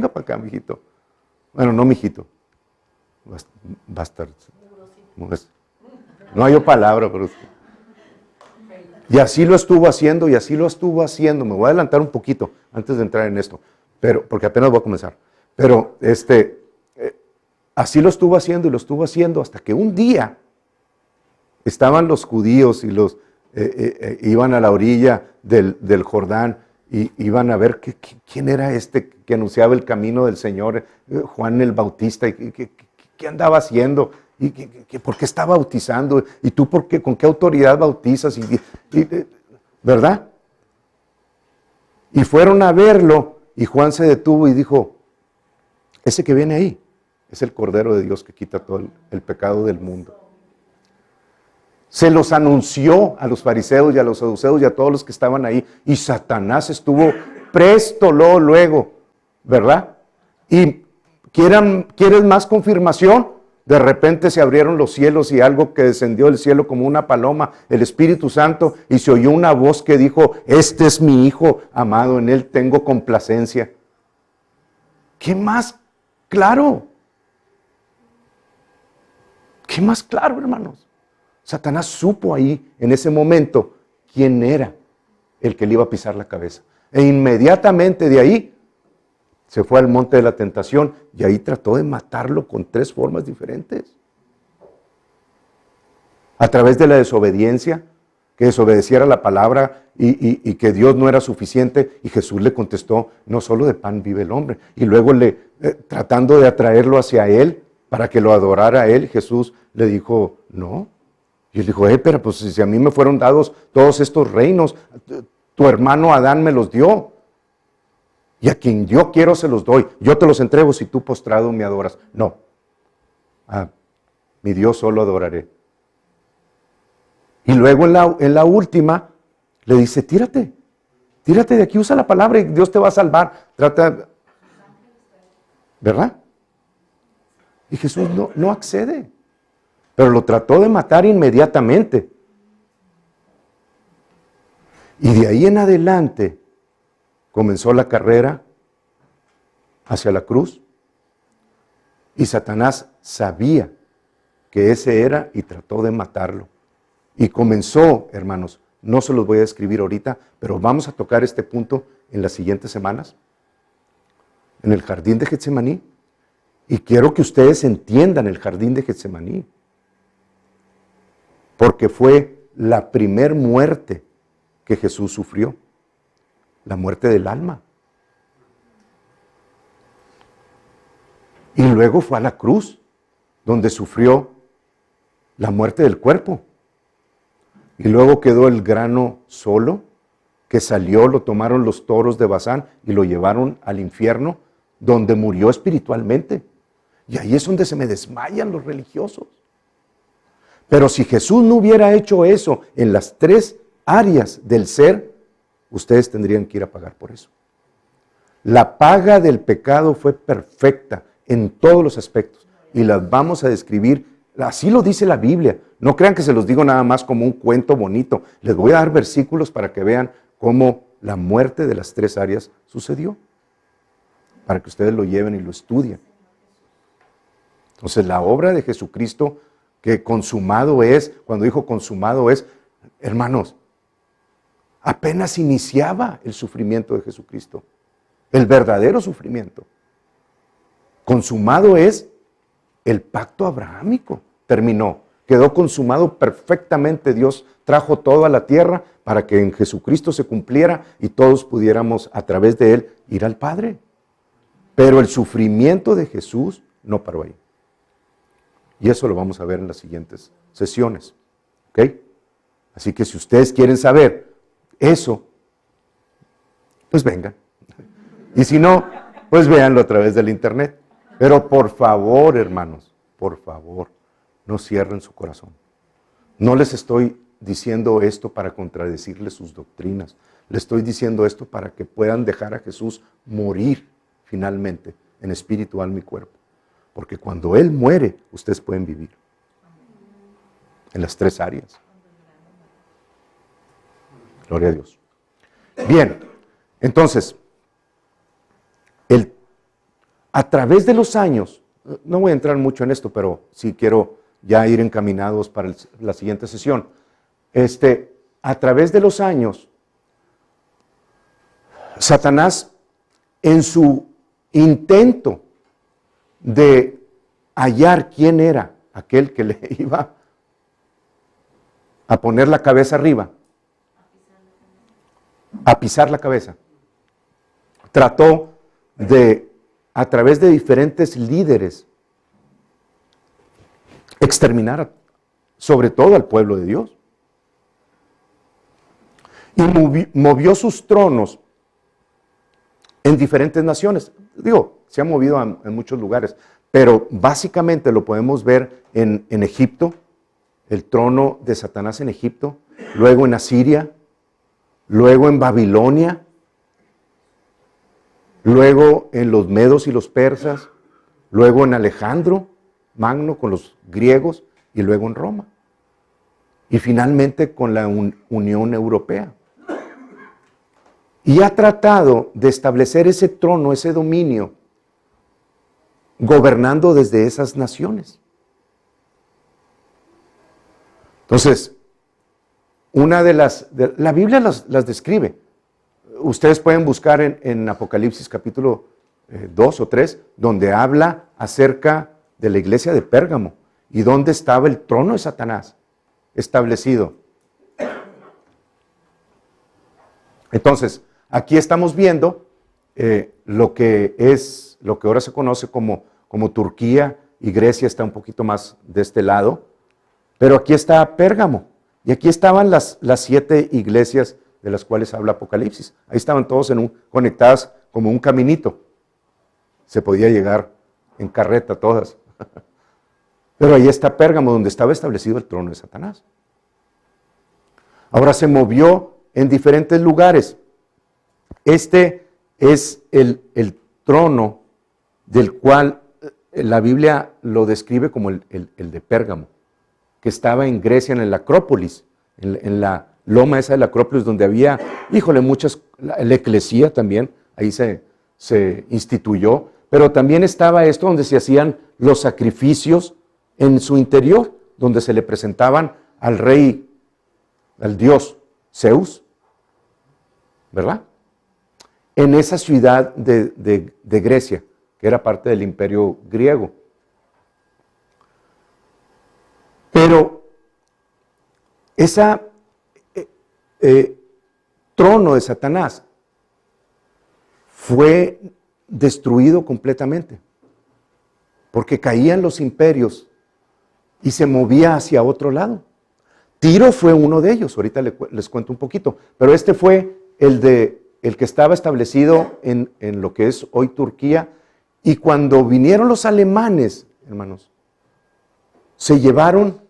Speaker 1: para acá, mijito. Bueno, no, mijito. Va a estar. No hay palabra, pero... Y así lo estuvo haciendo, y así lo estuvo haciendo. Me voy a adelantar un poquito antes de entrar en esto, pero porque apenas voy a comenzar. Pero así lo estuvo haciendo y lo estuvo haciendo hasta que un día estaban los judíos y iban a la orilla del Jordán y iban a ver quién era este que anunciaba el camino del Señor, Juan el Bautista, y qué andaba haciendo. ¿Y por qué está bautizando? ¿Y tú con qué autoridad bautizas? ¿Verdad? Y fueron a verlo y Juan se detuvo y dijo, ese que viene ahí es el Cordero de Dios que quita todo el pecado del mundo. Se los anunció a los fariseos y a los saduceos y a todos los que estaban ahí. Y Satanás estuvo presto luego, ¿verdad? Y ¿quieren más confirmación? De repente se abrieron los cielos y algo que descendió del cielo como una paloma, el Espíritu Santo, y se oyó una voz que dijo: este es mi Hijo amado, en él tengo complacencia. ¿Qué más claro? ¿Qué más claro, hermanos? Satanás supo ahí, en ese momento, quién era el que le iba a pisar la cabeza. E inmediatamente de ahí se fue al monte de la tentación y ahí trató de matarlo con 3 formas diferentes. A través de la desobediencia, que desobedeciera la palabra y que Dios no era suficiente, y Jesús le contestó: no solo de pan vive el hombre. Y luego tratando de atraerlo hacia él para que lo adorara a él, Jesús le dijo: no. Y él dijo: pero pues si a mí me fueron dados todos estos reinos, tu hermano Adán me los dio. Y a quien yo quiero se los doy. Yo te los entrego si tú postrado me adoras. No. A mi Dios solo adoraré. Y luego en la última le dice: tírate de aquí, usa la palabra y Dios te va a salvar. Trata, ¿verdad? Y Jesús no accede. Pero lo trató de matar inmediatamente. Y de ahí en adelante comenzó la carrera hacia la cruz. Y Satanás sabía que ese era y trató de matarlo. Y comenzó, hermanos, no se los voy a describir ahorita, pero vamos a tocar este punto en las siguientes semanas, en el jardín de Getsemaní. Y quiero que ustedes entiendan el jardín de Getsemaní, porque fue la primer muerte que Jesús sufrió, la muerte del alma. Y luego fue a la cruz, donde sufrió la muerte del cuerpo. Y luego quedó el grano solo, que salió, lo tomaron los toros de Basán y lo llevaron al infierno, donde murió espiritualmente. Y ahí es donde se me desmayan los religiosos. Pero si Jesús no hubiera hecho eso en las 3 áreas del ser, ustedes tendrían que ir a pagar por eso. La paga del pecado fue perfecta en todos los aspectos y las vamos a describir. Así lo dice la Biblia. No crean que se los digo nada más como un cuento bonito. Les voy a dar versículos para que vean cómo la muerte de las 3 áreas sucedió, para que ustedes lo lleven y lo estudien. Entonces la obra de Jesucristo, que consumado es, cuando dijo consumado es, hermanos, apenas iniciaba el sufrimiento de Jesucristo, el verdadero sufrimiento. Consumado es el pacto abrahámico, terminó, quedó consumado perfectamente. Dios trajo todo a la tierra para que en Jesucristo se cumpliera y todos pudiéramos a través de Él ir al Padre. Pero el sufrimiento de Jesús no paró ahí. Y eso lo vamos a ver en las siguientes sesiones. ¿Ok? Así que si ustedes quieren saber eso, pues vengan. Y si no, pues véanlo a través del internet. Pero por favor, hermanos, por favor, no cierren su corazón. No les estoy diciendo esto para contradecirles sus doctrinas. Les estoy diciendo esto para que puedan dejar a Jesús morir finalmente en espíritu, alma y cuerpo. Porque cuando Él muere, ustedes pueden vivir en las 3 áreas. Gloria a Dios. Bien, entonces, a través de los años, no voy a entrar mucho en esto, pero sí quiero ya ir encaminados para la siguiente sesión. A través de los años, Satanás, en su intento de hallar quién era aquel que le iba a poner la cabeza arriba, a pisar la cabeza, trató de, a través de diferentes líderes, exterminar sobre todo al pueblo de Dios. Y movió sus tronos en diferentes naciones. Digo, se ha movido en muchos lugares, pero básicamente lo podemos ver en Egipto, el trono de Satanás en Egipto, luego en Asiria, luego en Babilonia, luego en los medos y los persas, luego en Alejandro Magno con los griegos y luego en Roma. Y finalmente con la Unión Europea. Y ha tratado de establecer ese trono, ese dominio, gobernando desde esas naciones. Entonces, la Biblia las describe. Ustedes pueden buscar en Apocalipsis capítulo 2 o 3, donde habla acerca de la iglesia de Pérgamo y dónde estaba el trono de Satanás establecido. Entonces, aquí estamos viendo lo que ahora se conoce como Turquía, y Grecia está un poquito más de este lado, pero aquí está Pérgamo, y aquí estaban las 7 iglesias de las cuales habla Apocalipsis. Ahí estaban todos conectadas como un caminito. Se podía llegar en carreta todas. Pero ahí está Pérgamo, donde estaba establecido el trono de Satanás. Ahora se movió en diferentes lugares. Este es el trono del cual la Biblia lo describe como el de Pérgamo, que estaba en Grecia, en la Acrópolis, en la loma esa de la Acrópolis, donde había, la eclesía también, ahí se instituyó, pero también estaba esto donde se hacían los sacrificios en su interior, donde se le presentaban al rey, al dios Zeus, ¿verdad? En esa ciudad de Grecia, que era parte del imperio griego. Pero ese trono de Satanás fue destruido completamente, porque caían los imperios y se movía hacia otro lado. Tiro fue uno de ellos, ahorita les cuento un poquito, pero este fue el que estaba establecido en lo que es hoy Turquía, y cuando vinieron los alemanes, hermanos, se llevaron,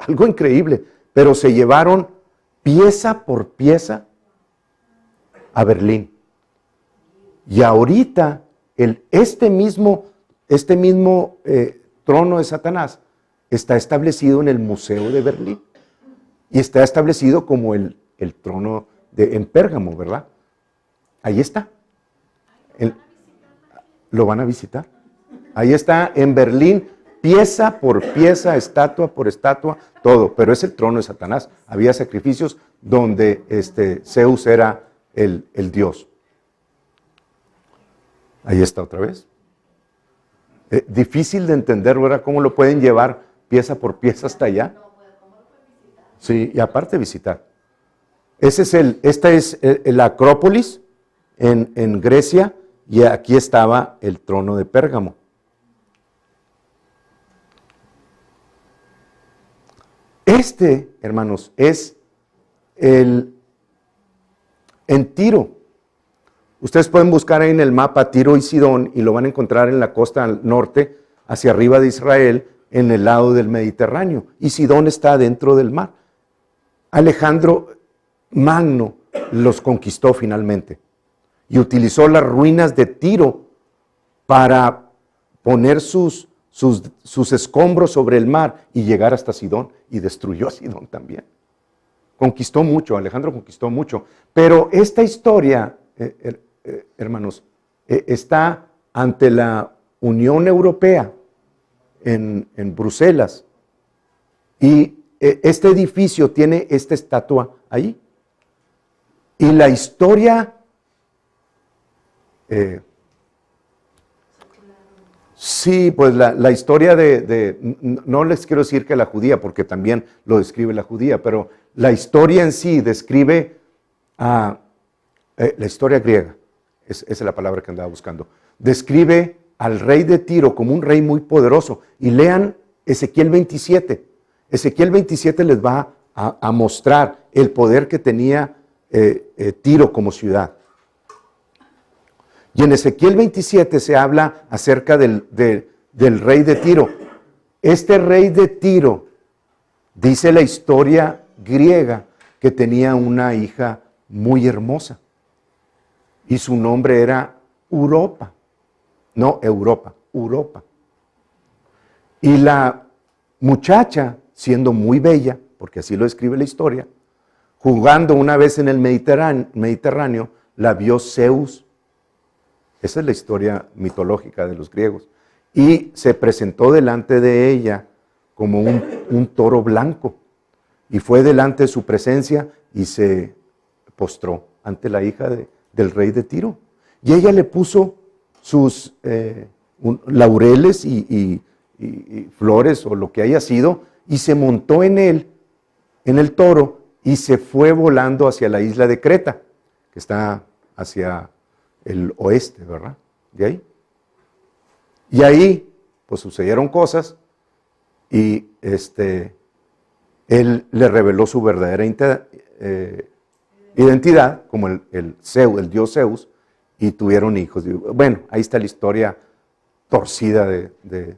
Speaker 1: algo increíble, pero se llevaron pieza por pieza a Berlín. Y ahorita este mismo trono de Satanás está establecido en el Museo de Berlín. Y está establecido como el trono en Pérgamo, ¿verdad? Ahí está. Lo van a visitar. Ahí está en Berlín, pieza por pieza, estatua por estatua, todo. Pero es el trono de Satanás. Había sacrificios donde Zeus era el dios. Ahí está otra vez. Difícil de entender, ¿verdad? ¿Cómo lo pueden llevar pieza por pieza hasta allá? Sí, y aparte visitar. Esta es la Acrópolis en Grecia, y aquí estaba el trono de Pérgamo. Hermanos, es en Tiro. Ustedes pueden buscar ahí en el mapa Tiro y Sidón y lo van a encontrar en la costa al norte, hacia arriba de Israel, en el lado del Mediterráneo. Y Sidón está dentro del mar. Alejandro Magno los conquistó finalmente y utilizó las ruinas de Tiro para poner sus escombros sobre el mar y llegar hasta Sidón, y destruyó a Sidón también. Conquistó mucho, Alejandro conquistó mucho, pero esta historia, hermanos, está ante la Unión Europea en Bruselas, y este edificio tiene esta estatua ahí. Y la historia, sí, pues la historia no les quiero decir que la judía, porque también lo describe la judía, pero la historia en sí describe la historia griega, esa es la palabra que andaba buscando, describe al rey de Tiro como un rey muy poderoso. Y lean Ezequiel 27. Ezequiel 27 les va a mostrar el poder que tenía Tiro como ciudad. Y en Ezequiel 27 se habla acerca del rey de Tiro. Este rey de Tiro Dice la historia griega que tenía una hija muy hermosa y su nombre era Europa, no Europa, Europa. Y la muchacha, siendo muy bella, porque así lo describe la historia, jugando una vez en el Mediterráneo, la vio Zeus. Esa es la historia mitológica de los griegos. Y se presentó delante de ella como un toro blanco. Y fue delante de su presencia y se postró ante la hija del rey de Tiro. Y ella le puso sus laureles y flores o lo que haya sido, y se montó en él, en el toro, y se fue volando hacia la isla de Creta, que está hacia el oeste, ¿verdad? De ahí. Y ahí, pues sucedieron cosas, y él le reveló su verdadera identidad, como el dios Zeus, y tuvieron hijos. Bueno, ahí está la historia torcida de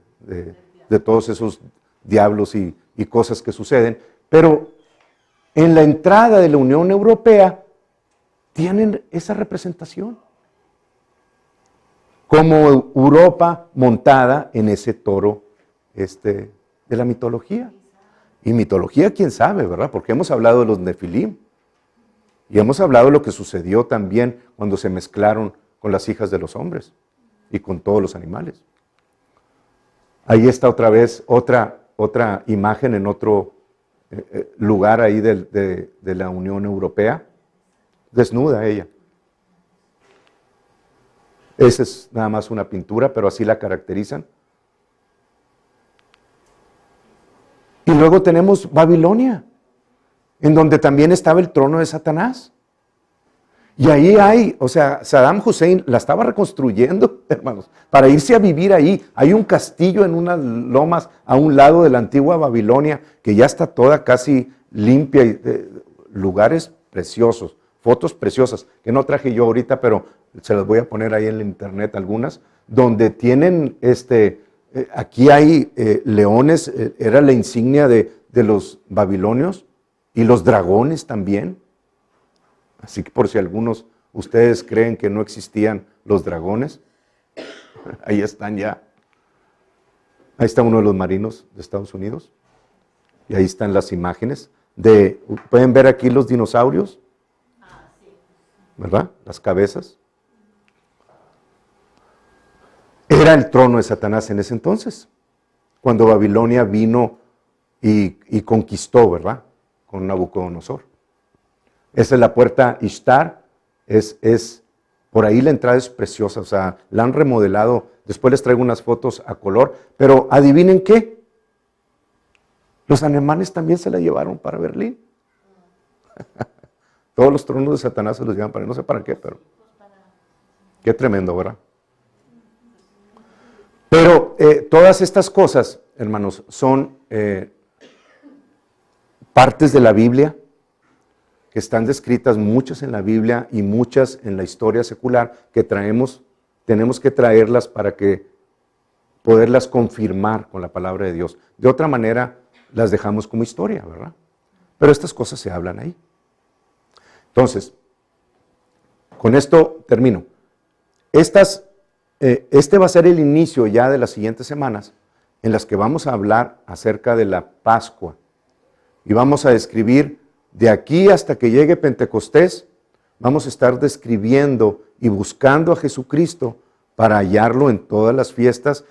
Speaker 1: todos esos diablos y cosas que suceden, pero en la entrada de la Unión Europea tienen esa representación, como Europa montada en ese toro de la mitología. Y mitología, quién sabe, ¿verdad? Porque hemos hablado de los Nefilim, y hemos hablado de lo que sucedió también cuando se mezclaron con las hijas de los hombres y con todos los animales. Ahí está otra vez otra imagen en otro lugar ahí de la Unión Europea, desnuda ella. Esa es nada más una pintura, pero así la caracterizan. Y luego tenemos Babilonia, en donde también estaba el trono de Satanás. Y ahí hay, o sea, Saddam Hussein la estaba reconstruyendo, hermanos, para irse a vivir ahí. Hay un castillo en unas lomas a un lado de la antigua Babilonia, que ya está toda casi limpia, y lugares preciosos, fotos preciosas, que no traje yo ahorita, pero se las voy a poner ahí en el internet algunas, donde tienen, aquí hay leones, era la insignia de los babilonios, y los dragones también. Así que por si algunos ustedes creen que no existían los dragones, ahí están ya. Ahí está uno de los marinos de Estados Unidos. Y ahí están las imágenes ¿pueden ver aquí los dinosaurios? ¿Verdad? Las cabezas. Era el trono de Satanás en ese entonces, cuando Babilonia vino y conquistó, ¿verdad? Con Nabucodonosor. Esa es la puerta Ishtar, por ahí la entrada es preciosa, o sea, la han remodelado. Después les traigo unas fotos a color, pero adivinen qué, los alemanes también se la llevaron para Berlín. Todos los tronos de Satanás se los llevan para, no sé para qué, pero qué tremendo, ¿verdad? Pero todas estas cosas, hermanos, son partes de la Biblia, que están descritas, muchas en la Biblia y muchas en la historia secular, que tenemos que traerlas para poderlas confirmar con la palabra de Dios. De otra manera, las dejamos como historia, ¿verdad? Pero estas cosas se hablan ahí. Entonces, con esto termino. Este va a ser el inicio ya de las siguientes semanas, en las que vamos a hablar acerca de la Pascua. Y vamos a describir, de aquí hasta que llegue Pentecostés, vamos a estar describiendo y buscando a Jesucristo para hallarlo en todas las fiestas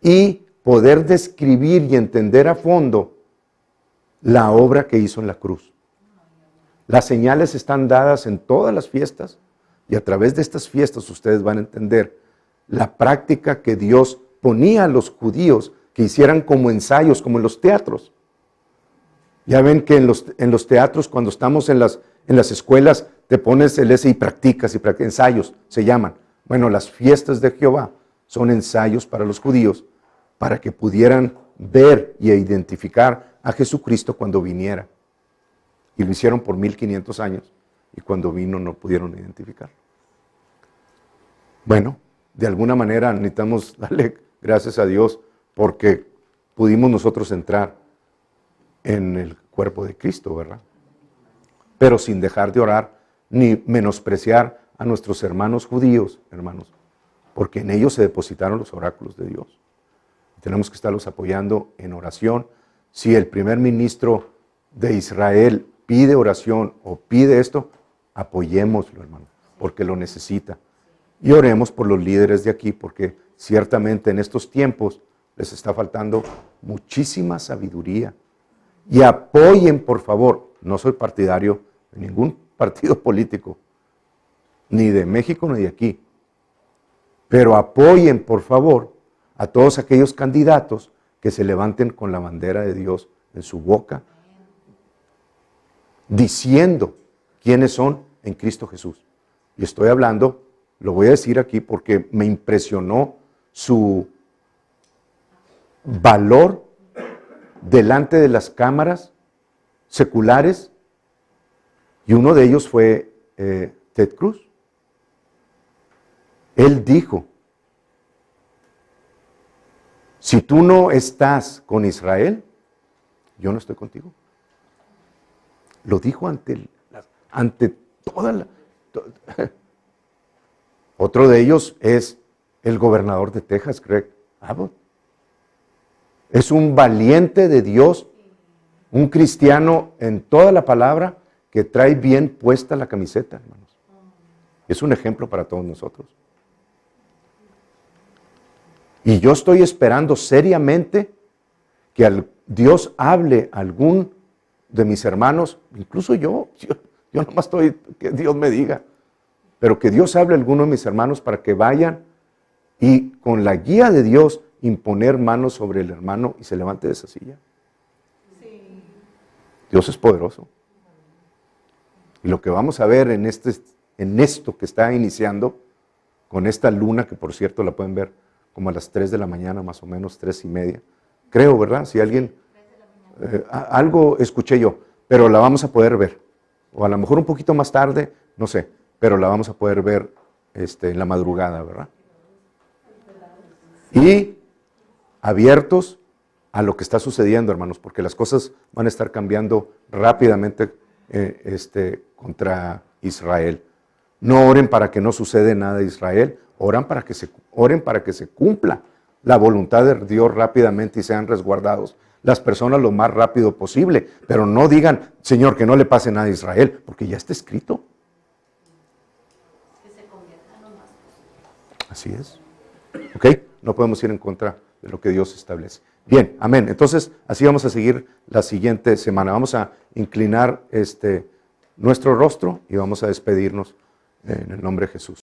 Speaker 1: y poder describir y entender a fondo la obra que hizo en la cruz. Las señales están dadas en todas las fiestas, y a través de estas fiestas ustedes van a entender la práctica que Dios ponía a los judíos que hicieran como ensayos, como en los teatros. Ya ven que en los teatros, cuando estamos en las escuelas, te pones el ese y practicas, ensayos se llaman. Bueno, las fiestas de Jehová son ensayos para los judíos, para que pudieran ver y identificar a Jesucristo cuando viniera. Y lo hicieron por 1500 años, y cuando vino no pudieron identificarlo. Bueno, de alguna manera necesitamos darle gracias a Dios porque pudimos nosotros entrar en el cuerpo de Cristo, ¿verdad? Pero sin dejar de orar ni menospreciar a nuestros hermanos judíos, hermanos, porque en ellos se depositaron los oráculos de Dios. Tenemos que estarlos apoyando en oración. Si el primer ministro de Israel pide oración o pide esto, apoyémoslo, hermano, porque lo necesita. Y oremos por los líderes de aquí, porque ciertamente en estos tiempos les está faltando muchísima sabiduría. Y apoyen, por favor, no soy partidario de ningún partido político, ni de México ni de aquí, pero apoyen, por favor, a todos aquellos candidatos que se levanten con la bandera de Dios en su boca, diciendo quiénes son en Cristo Jesús. Y estoy hablando, lo voy a decir aquí porque me impresionó su valor delante de las cámaras seculares, y uno de ellos fue Ted Cruz. Él dijo: si tú no estás con Israel, yo no estoy contigo. Lo dijo ante toda la... Otro de ellos es el gobernador de Texas, Greg Abbott. Es un valiente de Dios, un cristiano en toda la palabra, que trae bien puesta la camiseta, hermanos. Es un ejemplo para todos nosotros. Y yo estoy esperando seriamente que Dios hable a algún de mis hermanos, incluso yo nomás estoy, que Dios me diga, pero que Dios hable a alguno de mis hermanos para que vayan y con la guía de Dios imponer manos sobre el hermano y se levante de esa silla. Sí. Dios es poderoso. Y lo que vamos a ver en esto que está iniciando, con esta luna, que por cierto la pueden ver como a las 3 de la mañana, más o menos, 3:30. Creo, ¿verdad? Si alguien, algo escuché yo, pero la vamos a poder ver. O a lo mejor un poquito más tarde, no sé, pero la vamos a poder ver en la madrugada, ¿verdad? Y abiertos a lo que está sucediendo, hermanos, porque las cosas van a estar cambiando rápidamente contra Israel. No oren para que no suceda nada de Israel, oren para que se cumpla la voluntad de Dios rápidamente y sean resguardados las personas lo más rápido posible, pero no digan: Señor, que no le pase nada a Israel, porque ya está escrito. Que se conviertan lo más posible. Así es. ¿Ok? No podemos ir en contra de lo que Dios establece. Bien, amén. Entonces, así vamos a seguir la siguiente semana. Vamos a inclinar nuestro rostro y vamos a despedirnos en el nombre de Jesús.